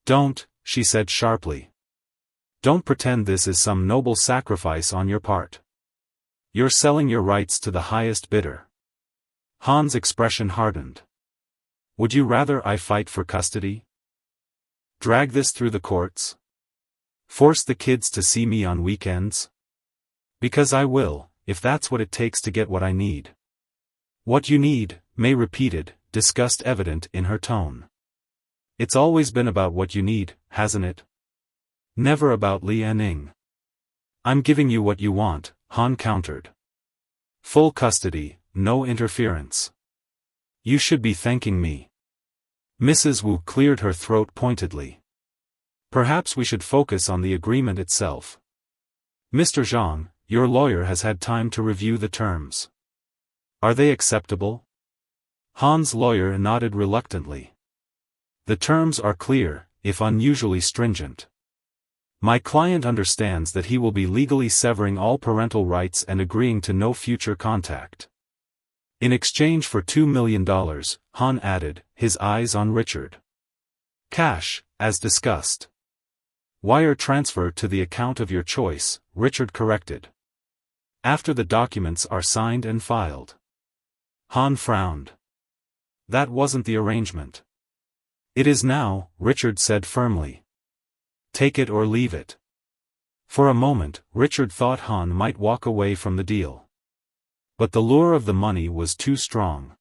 "Don't," she said sharply. "Don't pretend this is some noble sacrifice on your part. You're selling your rights to the highest bidder." Han's expression hardened. "Would you rather I fight for custody? Drag this through the courts? Force the kids to see me on weekends? Because I will, if that's what it takes to get what I need." "What you need," May repeated, disgust evident in her tone. "It's always been about what you need, hasn't it? Never about Li Ning." "I'm giving you what you want," Han countered. "Full custody, no interference. You should be thanking me." Mrs. Wu cleared her throat pointedly. "Perhaps we should focus on the agreement itself. Mr. Zhang, your lawyer has had time to review the terms. Are they acceptable?" Han's lawyer nodded reluctantly. "The terms are clear, if unusually stringent. My client understands that he will be legally severing all parental rights and agreeing to no future contact. In exchange for $2 million, Han added, his eyes on Richard. Cash, as discussed. Wire transfer to the account of your choice, Richard corrected. After the documents are signed and filed." Han frowned. "That wasn't the arrangement." "It is now," Richard said firmly. "Take it or leave it." For a moment, Richard thought Han might walk away from the deal. But the lure of the money was too strong.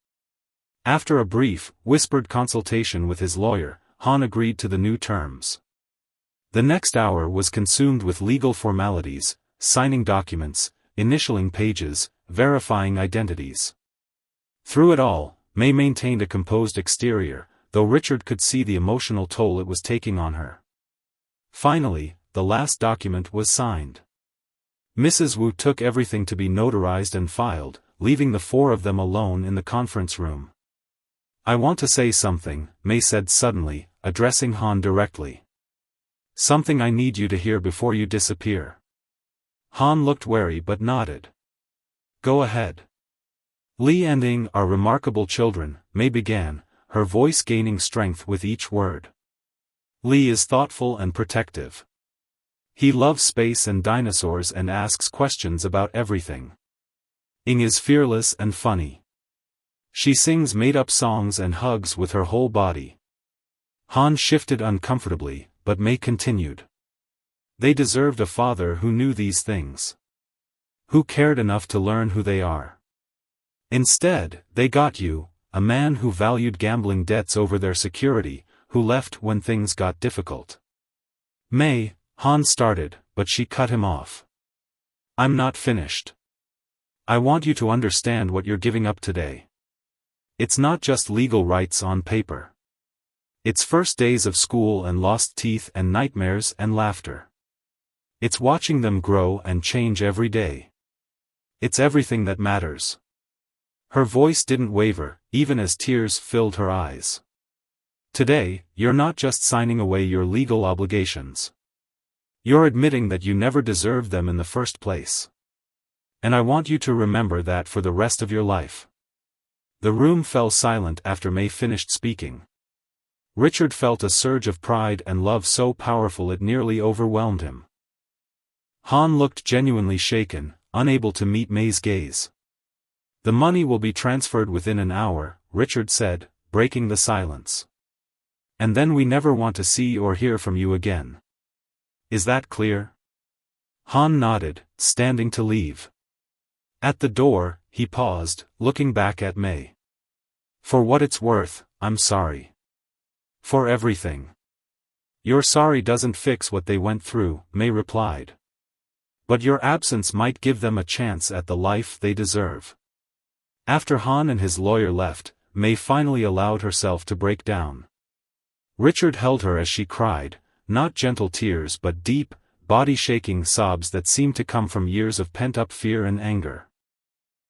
After a brief, whispered consultation with his lawyer, Han agreed to the new terms. The next hour was consumed with legal formalities, signing documents, initialing pages, verifying identities. Through it all, May maintained a composed exterior, though Richard could see the emotional toll it was taking on her. Finally, the last document was signed. Mrs. Wu took everything to be notarized and filed, leaving the four of them alone in the conference room. "I want to say something," May said suddenly, addressing Han directly. "Something I need you to hear before you disappear." Han looked wary but nodded. "Go ahead." "Li and Ing are remarkable children," May began, her voice gaining strength with each word. "Li is thoughtful and protective. He loves space and dinosaurs and asks questions about everything. Ing is fearless and funny. She sings made-up songs and hugs with her whole body." Han shifted uncomfortably, but May continued. "They deserved a father who knew these things. Who cared enough to learn who they are. Instead, they got you, a man who valued gambling debts over their security, who left when things got difficult." "May," Han started, but she cut him off. "I'm not finished. I want you to understand what you're giving up today. It's not just legal rights on paper. It's first days of school and lost teeth and nightmares and laughter. It's watching them grow and change every day. It's everything that matters." Her voice didn't waver, even as tears filled her eyes. Today, you're not just signing away your legal obligations. You're admitting that you never deserved them in the first place. And I want you to remember that for the rest of your life." The room fell silent after May finished speaking. Richard felt a surge of pride and love so powerful it nearly overwhelmed him. Han looked genuinely shaken, unable to meet May's gaze. "The money will be transferred within an hour," Richard said, breaking the silence. "And then we never want to see or hear from you again. Is that clear?" Han nodded, standing to leave. At the door, he paused, looking back at May. "For what it's worth, I'm sorry. For everything." "Your sorry doesn't fix what they went through," May replied. "But your absence might give them a chance at the life they deserve." After Han and his lawyer left, May finally allowed herself to break down. Richard held her as she cried, not gentle tears but deep, body-shaking sobs that seemed to come from years of pent-up fear and anger.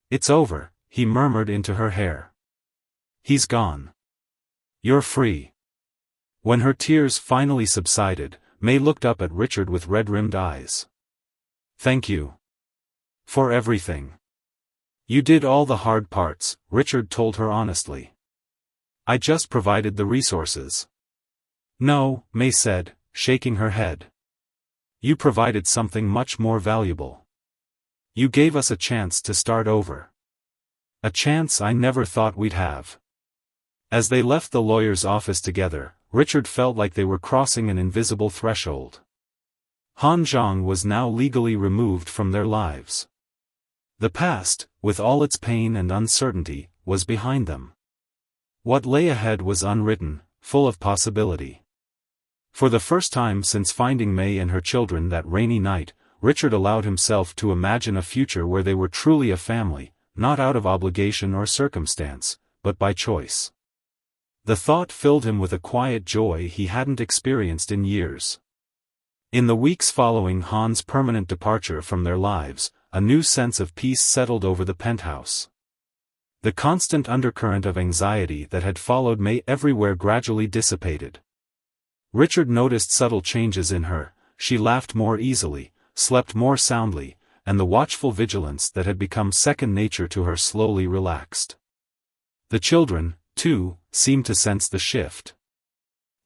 "It's over," he murmured into her hair. "He's gone. You're free." When her tears finally subsided, May looked up at Richard with red-rimmed eyes. "Thank you. For everything. You did all the hard parts," Richard told her honestly. "I just provided the resources." "No," May said, shaking her head. "You provided something much more valuable. You gave us a chance to start over. A chance I never thought we'd have." As they left the lawyer's office together, Richard felt like they were crossing an invisible threshold. Han Zhang was now legally removed from their lives. The past, with all its pain and uncertainty, was behind them. What lay ahead was unwritten, full of possibility. For the first time since finding May and her children that rainy night, Richard allowed himself to imagine a future where they were truly a family, not out of obligation or circumstance, but by choice. The thought filled him with a quiet joy he hadn't experienced in years. In the weeks following Han's permanent departure from their lives, a new sense of peace settled over the penthouse. The constant undercurrent of anxiety that had followed May everywhere gradually dissipated. Richard noticed subtle changes in her. She laughed more easily, slept more soundly, and the watchful vigilance that had become second nature to her slowly relaxed. The children, too, seemed to sense the shift.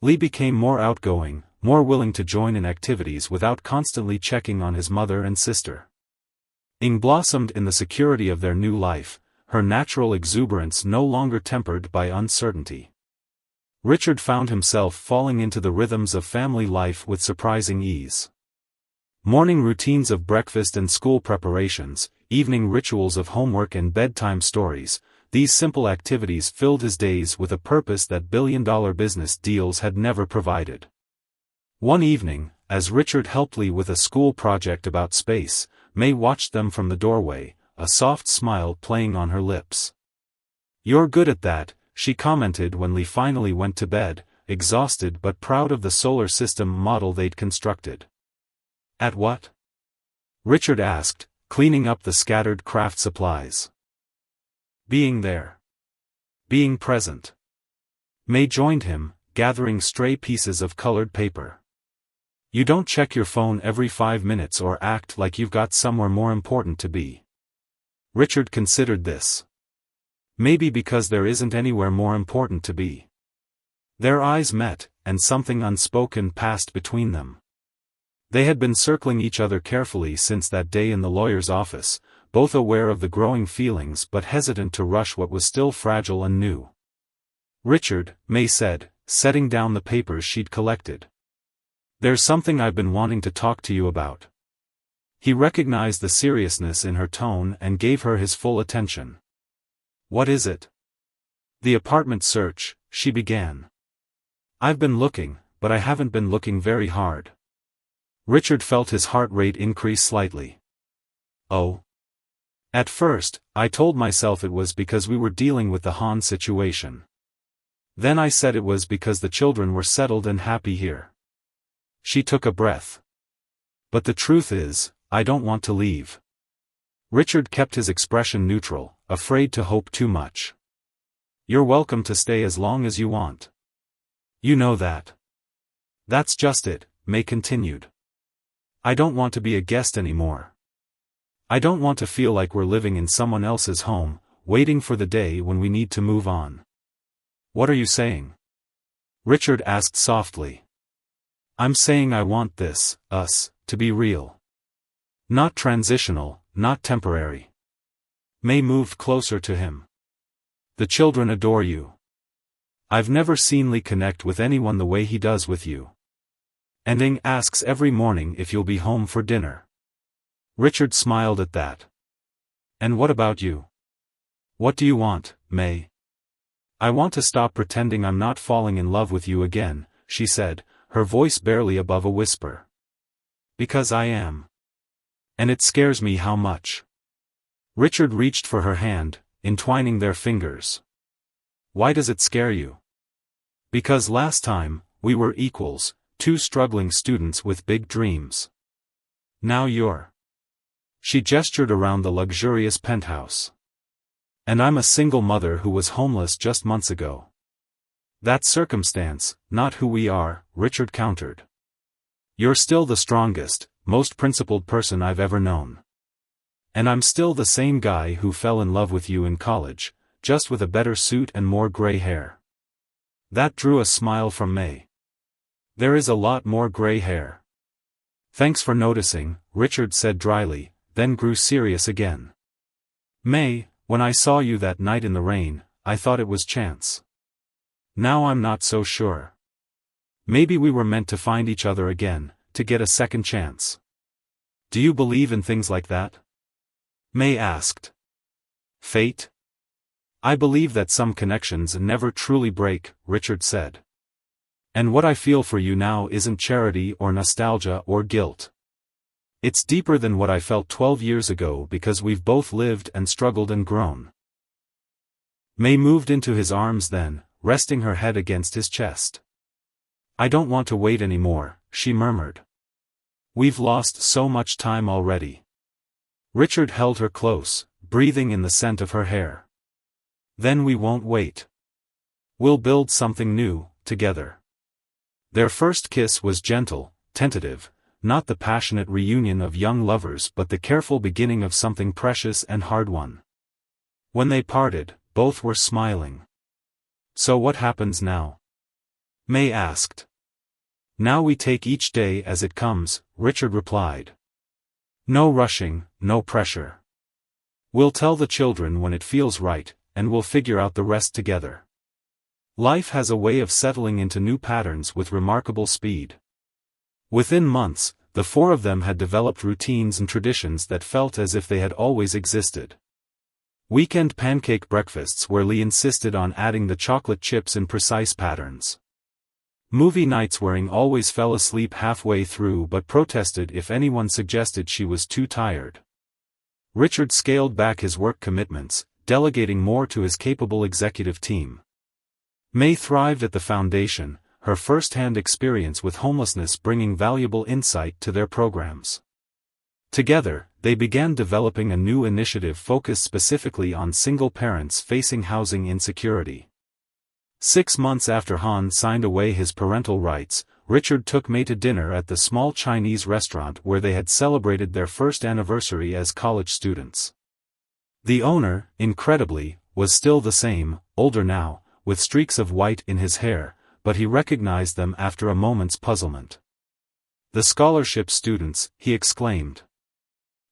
Lee became more outgoing, more willing to join in activities without constantly checking on his mother and sister. Ing blossomed in the security of their new life, her natural exuberance no longer tempered by uncertainty. Richard found himself falling into the rhythms of family life with surprising ease. Morning routines of breakfast and school preparations, evening rituals of homework and bedtime stories, these simple activities filled his days with a purpose that billion-dollar business deals had never provided. One evening, as Richard helped Lee with a school project about space, May watched them from the doorway, a soft smile playing on her lips. "You're good at that," she commented when Lee finally went to bed, exhausted but proud of the solar system model they'd constructed. "At what?" Richard asked, cleaning up the scattered craft supplies. "Being there. Being present." May joined him, gathering stray pieces of colored paper. "You don't check your phone every 5 minutes or act like you've got somewhere more important to be." Richard considered this. Maybe because there isn't anywhere more important to be. Their eyes met, and something unspoken passed between them. They had been circling each other carefully since that day in the lawyer's office, both aware of the growing feelings but hesitant to rush what was still fragile and new. "Richard," May said, setting down the papers she'd collected. "There's something I've been wanting to talk to you about." He recognized the seriousness in her tone and gave her his full attention. "What is it?" "The apartment search," she began. "I've been looking, but I haven't been looking very hard." Richard felt his heart rate increase slightly. "Oh. At first, I told myself it was because we were dealing with the Han situation. Then I said it was because the children were settled and happy here." She took a breath. "But the truth is, I don't want to leave." Richard kept his expression neutral, afraid to hope too much. "You're welcome to stay as long as you want." You know that. That's just it, May continued. I don't want to be a guest anymore. I don't want to feel like we're living in someone else's home, waiting for the day when we need to move on. What are you saying? Richard asked softly. I'm saying I want this, us, to be real. Not transitional, not temporary. May moved closer to him. The children adore you. I've never seen Lee connect with anyone the way he does with you. And Ing asks every morning if you'll be home for dinner. Richard smiled at that. And what about you? What do you want, May? I want to stop pretending I'm not falling in love with you again, she said, her voice barely above a whisper. Because I am. And it scares me how much. Richard reached for her hand, entwining their fingers. Why does it scare you? Because last time, we were equals, two struggling students with big dreams. Now you're. She gestured around the luxurious penthouse. And I'm a single mother who was homeless just months ago. That's circumstance, not who we are, Richard countered. You're still the strongest, most principled person I've ever known. And I'm still the same guy who fell in love with you in college, just with a better suit and more gray hair. That drew a smile from May. There is a lot more gray hair. Thanks for noticing, Richard said dryly, then grew serious again. May, when I saw you that night in the rain, I thought it was chance. Now I'm not so sure. Maybe we were meant to find each other again, to get a second chance. Do you believe in things like that? May asked. Fate? I believe that some connections never truly break, Richard said. And what I feel for you now isn't charity or nostalgia or guilt. It's deeper than what I felt 12 years ago because we've both lived and struggled and grown. May moved into his arms then, resting her head against his chest. I don't want to wait anymore, she murmured. We've lost so much time already. Richard held her close, breathing in the scent of her hair. Then we won't wait. We'll build something new, together. Their first kiss was gentle, tentative, not the passionate reunion of young lovers but the careful beginning of something precious and hard-won. When they parted, both were smiling. So what happens now? May asked. Now we take each day as it comes, Richard replied. No rushing, no pressure. We'll tell the children when it feels right, and we'll figure out the rest together. Life has a way of settling into new patterns with remarkable speed. Within months, the four of them had developed routines and traditions that felt as if they had always existed. Weekend pancake breakfasts where Lee insisted on adding the chocolate chips in precise patterns. Movie nights where Ing always fell asleep halfway through but protested if anyone suggested she was too tired. Richard scaled back his work commitments, delegating more to his capable executive team. May thrived at the foundation, her first-hand experience with homelessness bringing valuable insight to their programs. Together, they began developing a new initiative focused specifically on single parents facing housing insecurity. 6 months after Han signed away his parental rights, Richard took May to dinner at the small Chinese restaurant where they had celebrated their first anniversary as college students. The owner, incredibly, was still the same, older now, with streaks of white in his hair, but he recognized them after a moment's puzzlement. The scholarship students, he exclaimed.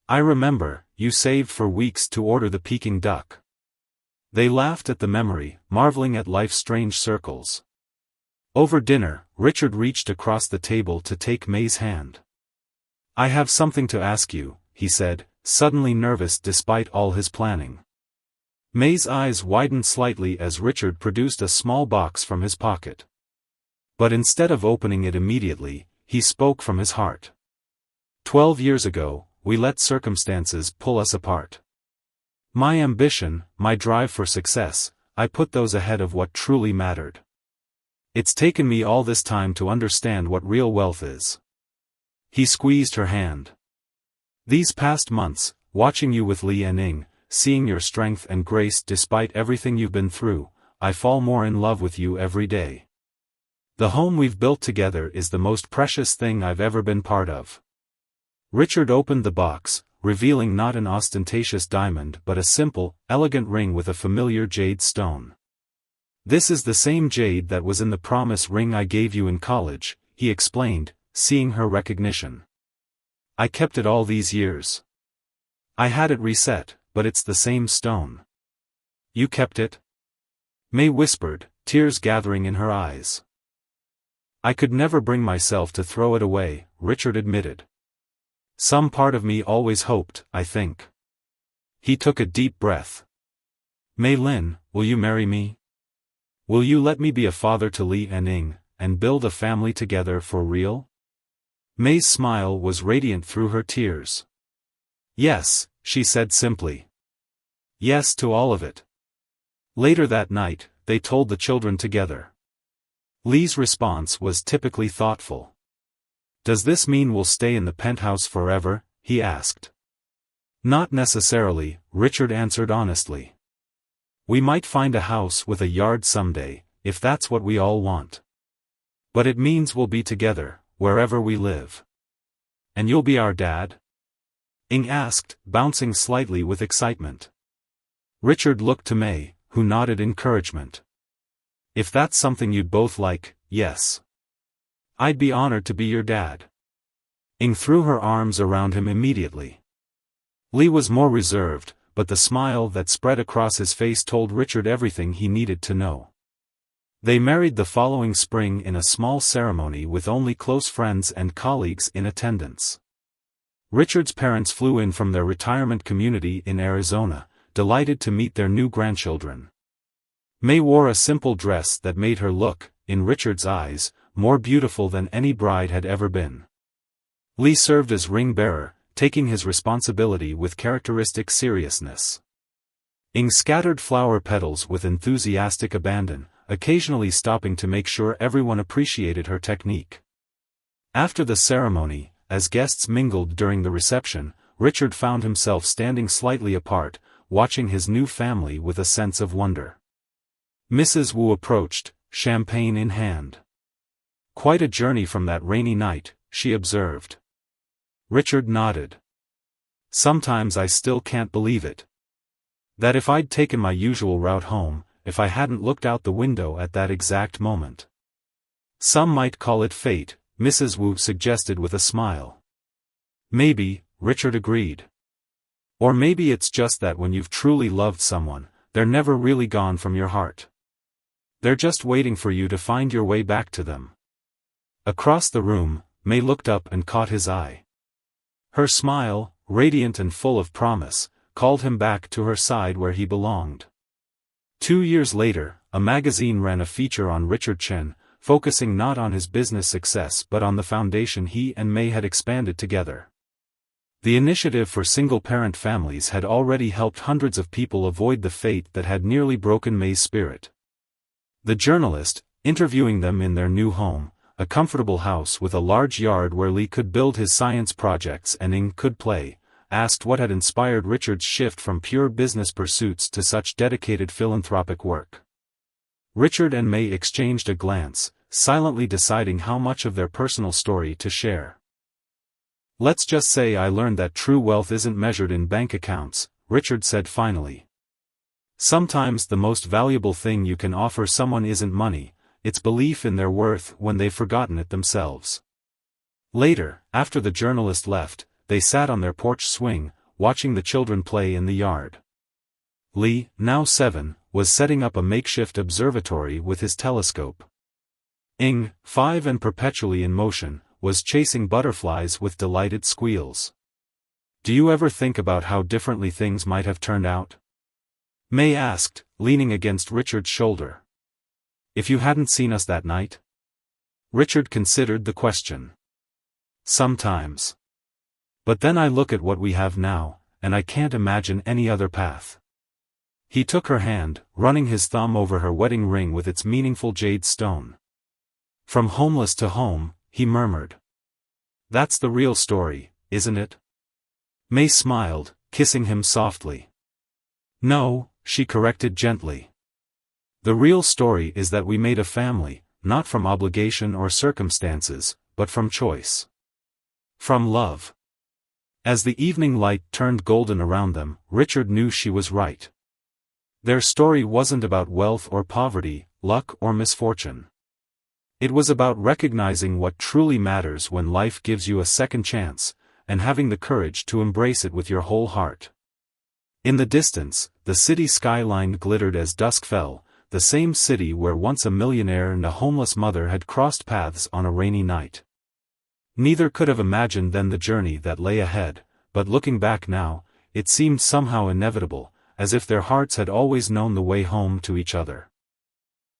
I remember, you saved for weeks to order the Peking duck. They laughed at the memory, marveling at life's strange circles. Over dinner, Richard reached across the table to take May's hand. I have something to ask you, he said, suddenly nervous despite all his planning. May's eyes widened slightly as Richard produced a small box from his pocket. But instead of opening it immediately, he spoke from his heart. 12 years ago, we let circumstances pull us apart. My ambition, my drive for success, I put those ahead of what truly mattered. It's taken me all this time to understand what real wealth is. He squeezed her hand. These past months, watching you with Lee and Ing, seeing your strength and grace despite everything you've been through, I fall more in love with you every day. The home we've built together is the most precious thing I've ever been part of. Richard opened the box, revealing not an ostentatious diamond but a simple, elegant ring with a familiar jade stone. "This is the same jade that was in the promise ring I gave you in college," he explained, seeing her recognition. "I kept it all these years. I had it reset, but it's the same stone." "You kept it?" May whispered, tears gathering in her eyes. "I could never bring myself to throw it away," Richard admitted. "Some part of me always hoped, I think." He took a deep breath. "May Lin, will you marry me? Will you let me be a father to Lee and Ing, and build a family together for real?" May's smile was radiant through her tears. "Yes," she said simply. "Yes to all of it." Later that night, they told the children together. Lee's response was typically thoughtful. "Does this mean we'll stay in the penthouse forever?" he asked. "Not necessarily," Richard answered honestly. "We might find a house with a yard someday, if that's what we all want. But it means we'll be together, wherever we live." "And you'll be our dad?" Ing asked, bouncing slightly with excitement. Richard looked to May, who nodded encouragement. "If that's something you'd both like, yes. I'd be honored to be your dad." Ing threw her arms around him immediately. Lee was more reserved, but the smile that spread across his face told Richard everything he needed to know. They married the following spring in a small ceremony with only close friends and colleagues in attendance. Richard's parents flew in from their retirement community in Arizona, delighted to meet their new grandchildren. May wore a simple dress that made her look, in Richard's eyes, more beautiful than any bride had ever been. Lee served as ring bearer, taking his responsibility with characteristic seriousness. Ing scattered flower petals with enthusiastic abandon, occasionally stopping to make sure everyone appreciated her technique. After the ceremony, as guests mingled during the reception, Richard found himself standing slightly apart, watching his new family with a sense of wonder. Mrs. Wu approached, champagne in hand. "Quite a journey from that rainy night," she observed. Richard nodded. "Sometimes I still can't believe it. That if I'd taken my usual route home, if I hadn't looked out the window at that exact moment." "Some might call it fate," Mrs. Wu suggested with a smile. "Maybe," Richard agreed. "Or maybe it's just that when you've truly loved someone, they're never really gone from your heart. They're just waiting for you to find your way back to them." Across the room, May looked up and caught his eye. Her smile, radiant and full of promise, called him back to her side where he belonged. 2 years later, a magazine ran a feature on Richard Chen, focusing not on his business success but on the foundation he and May had expanded together. The initiative for single-parent families had already helped hundreds of people avoid the fate that had nearly broken May's spirit. The journalist, interviewing them in their new home, a comfortable house with a large yard where Lee could build his science projects and Ing could play, asked what had inspired Richard's shift from pure business pursuits to such dedicated philanthropic work. Richard and May exchanged a glance, silently deciding how much of their personal story to share. "Let's just say I learned that true wealth isn't measured in bank accounts," Richard said finally. "Sometimes the most valuable thing you can offer someone isn't money, it's belief in their worth when they've forgotten it themselves." Later, after the journalist left, they sat on their porch swing, watching the children play in the yard. Lee, now 7, was setting up a makeshift observatory with his telescope. Ing, 5 and perpetually in motion, was chasing butterflies with delighted squeals. "Do you ever think about how differently things might have turned out?" May asked, leaning against Richard's shoulder. "If you hadn't seen us that night?" Richard considered the question. "Sometimes. But then I look at what we have now, and I can't imagine any other path." He took her hand, running his thumb over her wedding ring with its meaningful jade stone. "From homeless to home," he murmured. "That's the real story, isn't it?" May smiled, kissing him softly. "No," she corrected gently. "The real story is that we made a family, not from obligation or circumstances, but from choice. From love. As the evening light turned golden around them, Richard knew she was right. Their story wasn't about wealth or poverty, luck or misfortune. It was about recognizing what truly matters when life gives you a second chance, and having the courage to embrace it with your whole heart. In the distance, the city skyline glittered as dusk fell, the same city where once a millionaire and a homeless mother had crossed paths on a rainy night. Neither could have imagined then the journey that lay ahead, but looking back now, it seemed somehow inevitable, as if their hearts had always known the way home to each other.